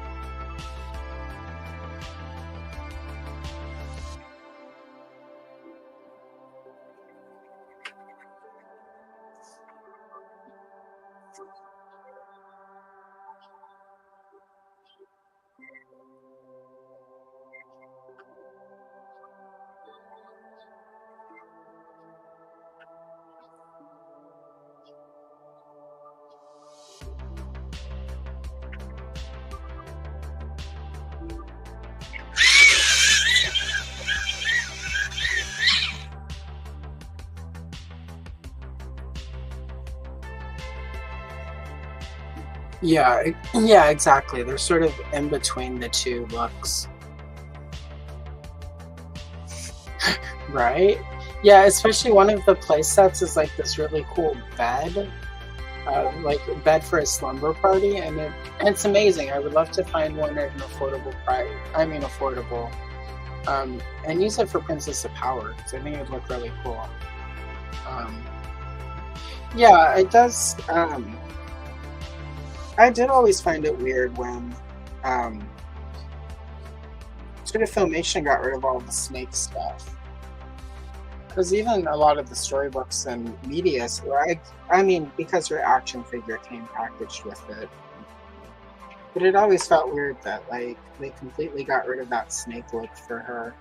Yeah, exactly. They're sort of in between the two looks. Right? Yeah, especially one of the play sets is like this really cool bed. Like a bed for a slumber party, and it's amazing. I would love to find one at an affordable price. I mean affordable. And use it for Princess of Power, because I think it would look really cool. Yeah, it does. I did always find it weird when sort of Filmation got rid of all the snake stuff. Because even a lot of the storybooks and media, I mean, because her action figure came packaged with it. But it always felt weird that, like, they completely got rid of that snake look for her.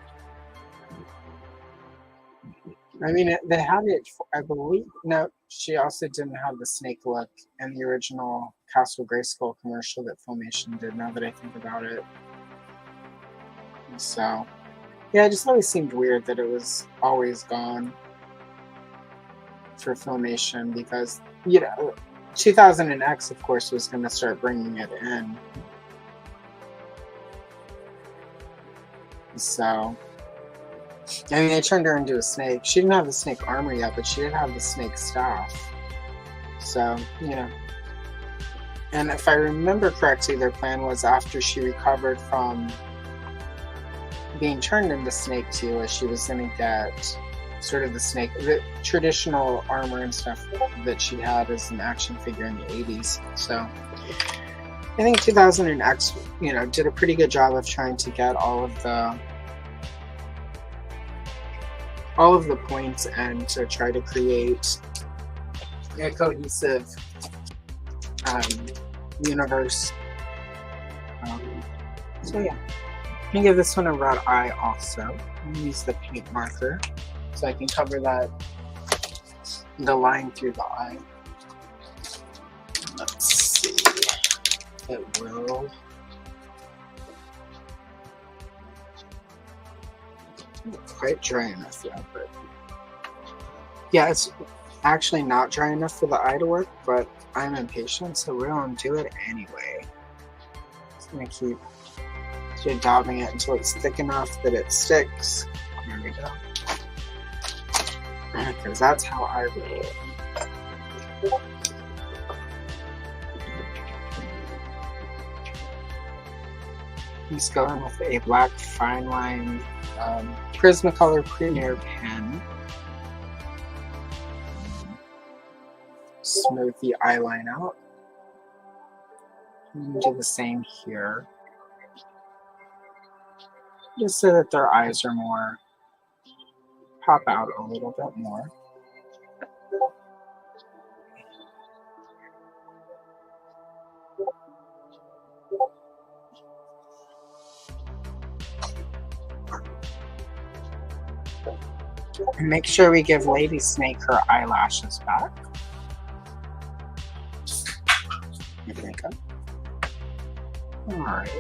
I mean, they had it, I believe. No, she also didn't have the snake look in the original Castle Grayskull commercial that Filmation did, now that I think about it. So, yeah, it just always seemed weird that it was always gone for Filmation because, 2000 and X, of course, was going to start bringing it in. So, I mean, they turned her into a snake. She didn't have the snake armor yet, but she did have the snake staff. So, And if I remember correctly, their plan was after she recovered from being turned into Snake Tila, she was going to get sort of the traditional armor and stuff that she had as an action figure in the 80s. So I think 2000 and X, did a pretty good job of trying to get all of the points and to try to create a cohesive universe. So yeah, I'm gonna give this one a red eye also. I'm gonna use the paint marker so I can cover the line through the eye. Let's see. It will. Not quite dry enough yet, but yeah, it's actually not dry enough for the eye to work, but I'm impatient, so we're gonna do it anyway. Just gonna keep dabbing it until it's thick enough that it sticks. There we go. Because that's how I roll. He's going with a black fine line Prismacolor Premier pen. Smooth the eye line out. And do the same here. Just so that their eyes are more, pop out a little bit more. And make sure we give Lady Snake her eyelashes back. There we go. Alright.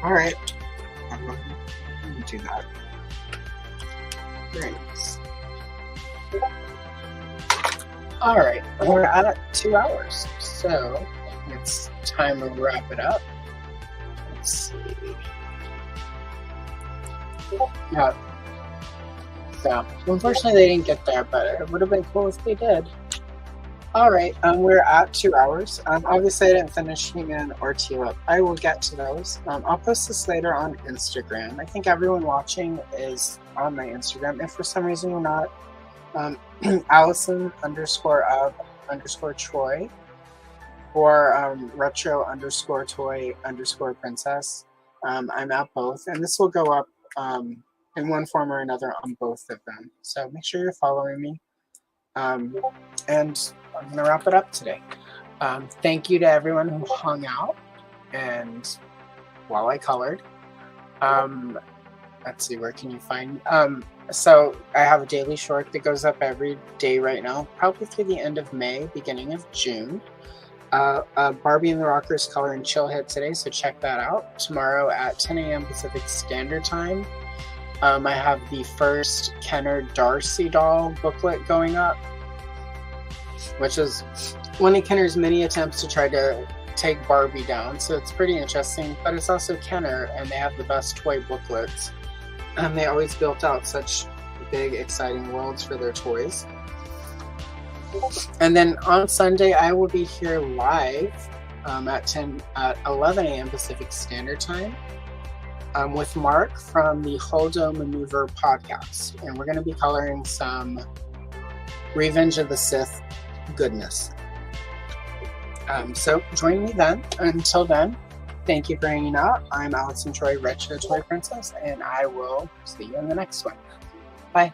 Alright. I'm gonna do that. Very nice. Alright, we're at 2 hours, so it's time to wrap it up. Let's see. Yeah. So, unfortunately they didn't get there, but it would have been cool if they did. Alright, we're at 2 hours. Obviously I didn't finish He-Man or Tulip. I will get to those. I'll post this later on Instagram. I think everyone watching is on my Instagram. If for some reason you're not, Allison_of_Troy or retro_toy_princess. I'm at both, and this will go up in one form or another on both of them. So make sure you're following me. And I'm going to wrap it up today. Thank you to everyone who hung out and while I colored. Let's see, where can you find? So I have a daily short that goes up every day right now, probably through the end of May, beginning of June. Barbie and the Rockers Color and Chill hit today, so check that out. Tomorrow at 10 a.m. Pacific Standard Time. I have the first Kenner Darcy doll booklet going up, which is one of Kenner's many attempts to try to take Barbie down, so it's pretty interesting. But it's also Kenner, and they have the best toy booklets. They always built out such big, exciting worlds for their toys. And then on Sunday, I will be here live at 11 a.m. Pacific Standard Time with Mark from the Holdo Maneuver podcast. And we're going to be coloring some Revenge of the Sith goodness. So join me then. Until then, thank you for hanging out. I'm Allison Troy, Red Show Toy Princess, and I will see you in the next one. Bye.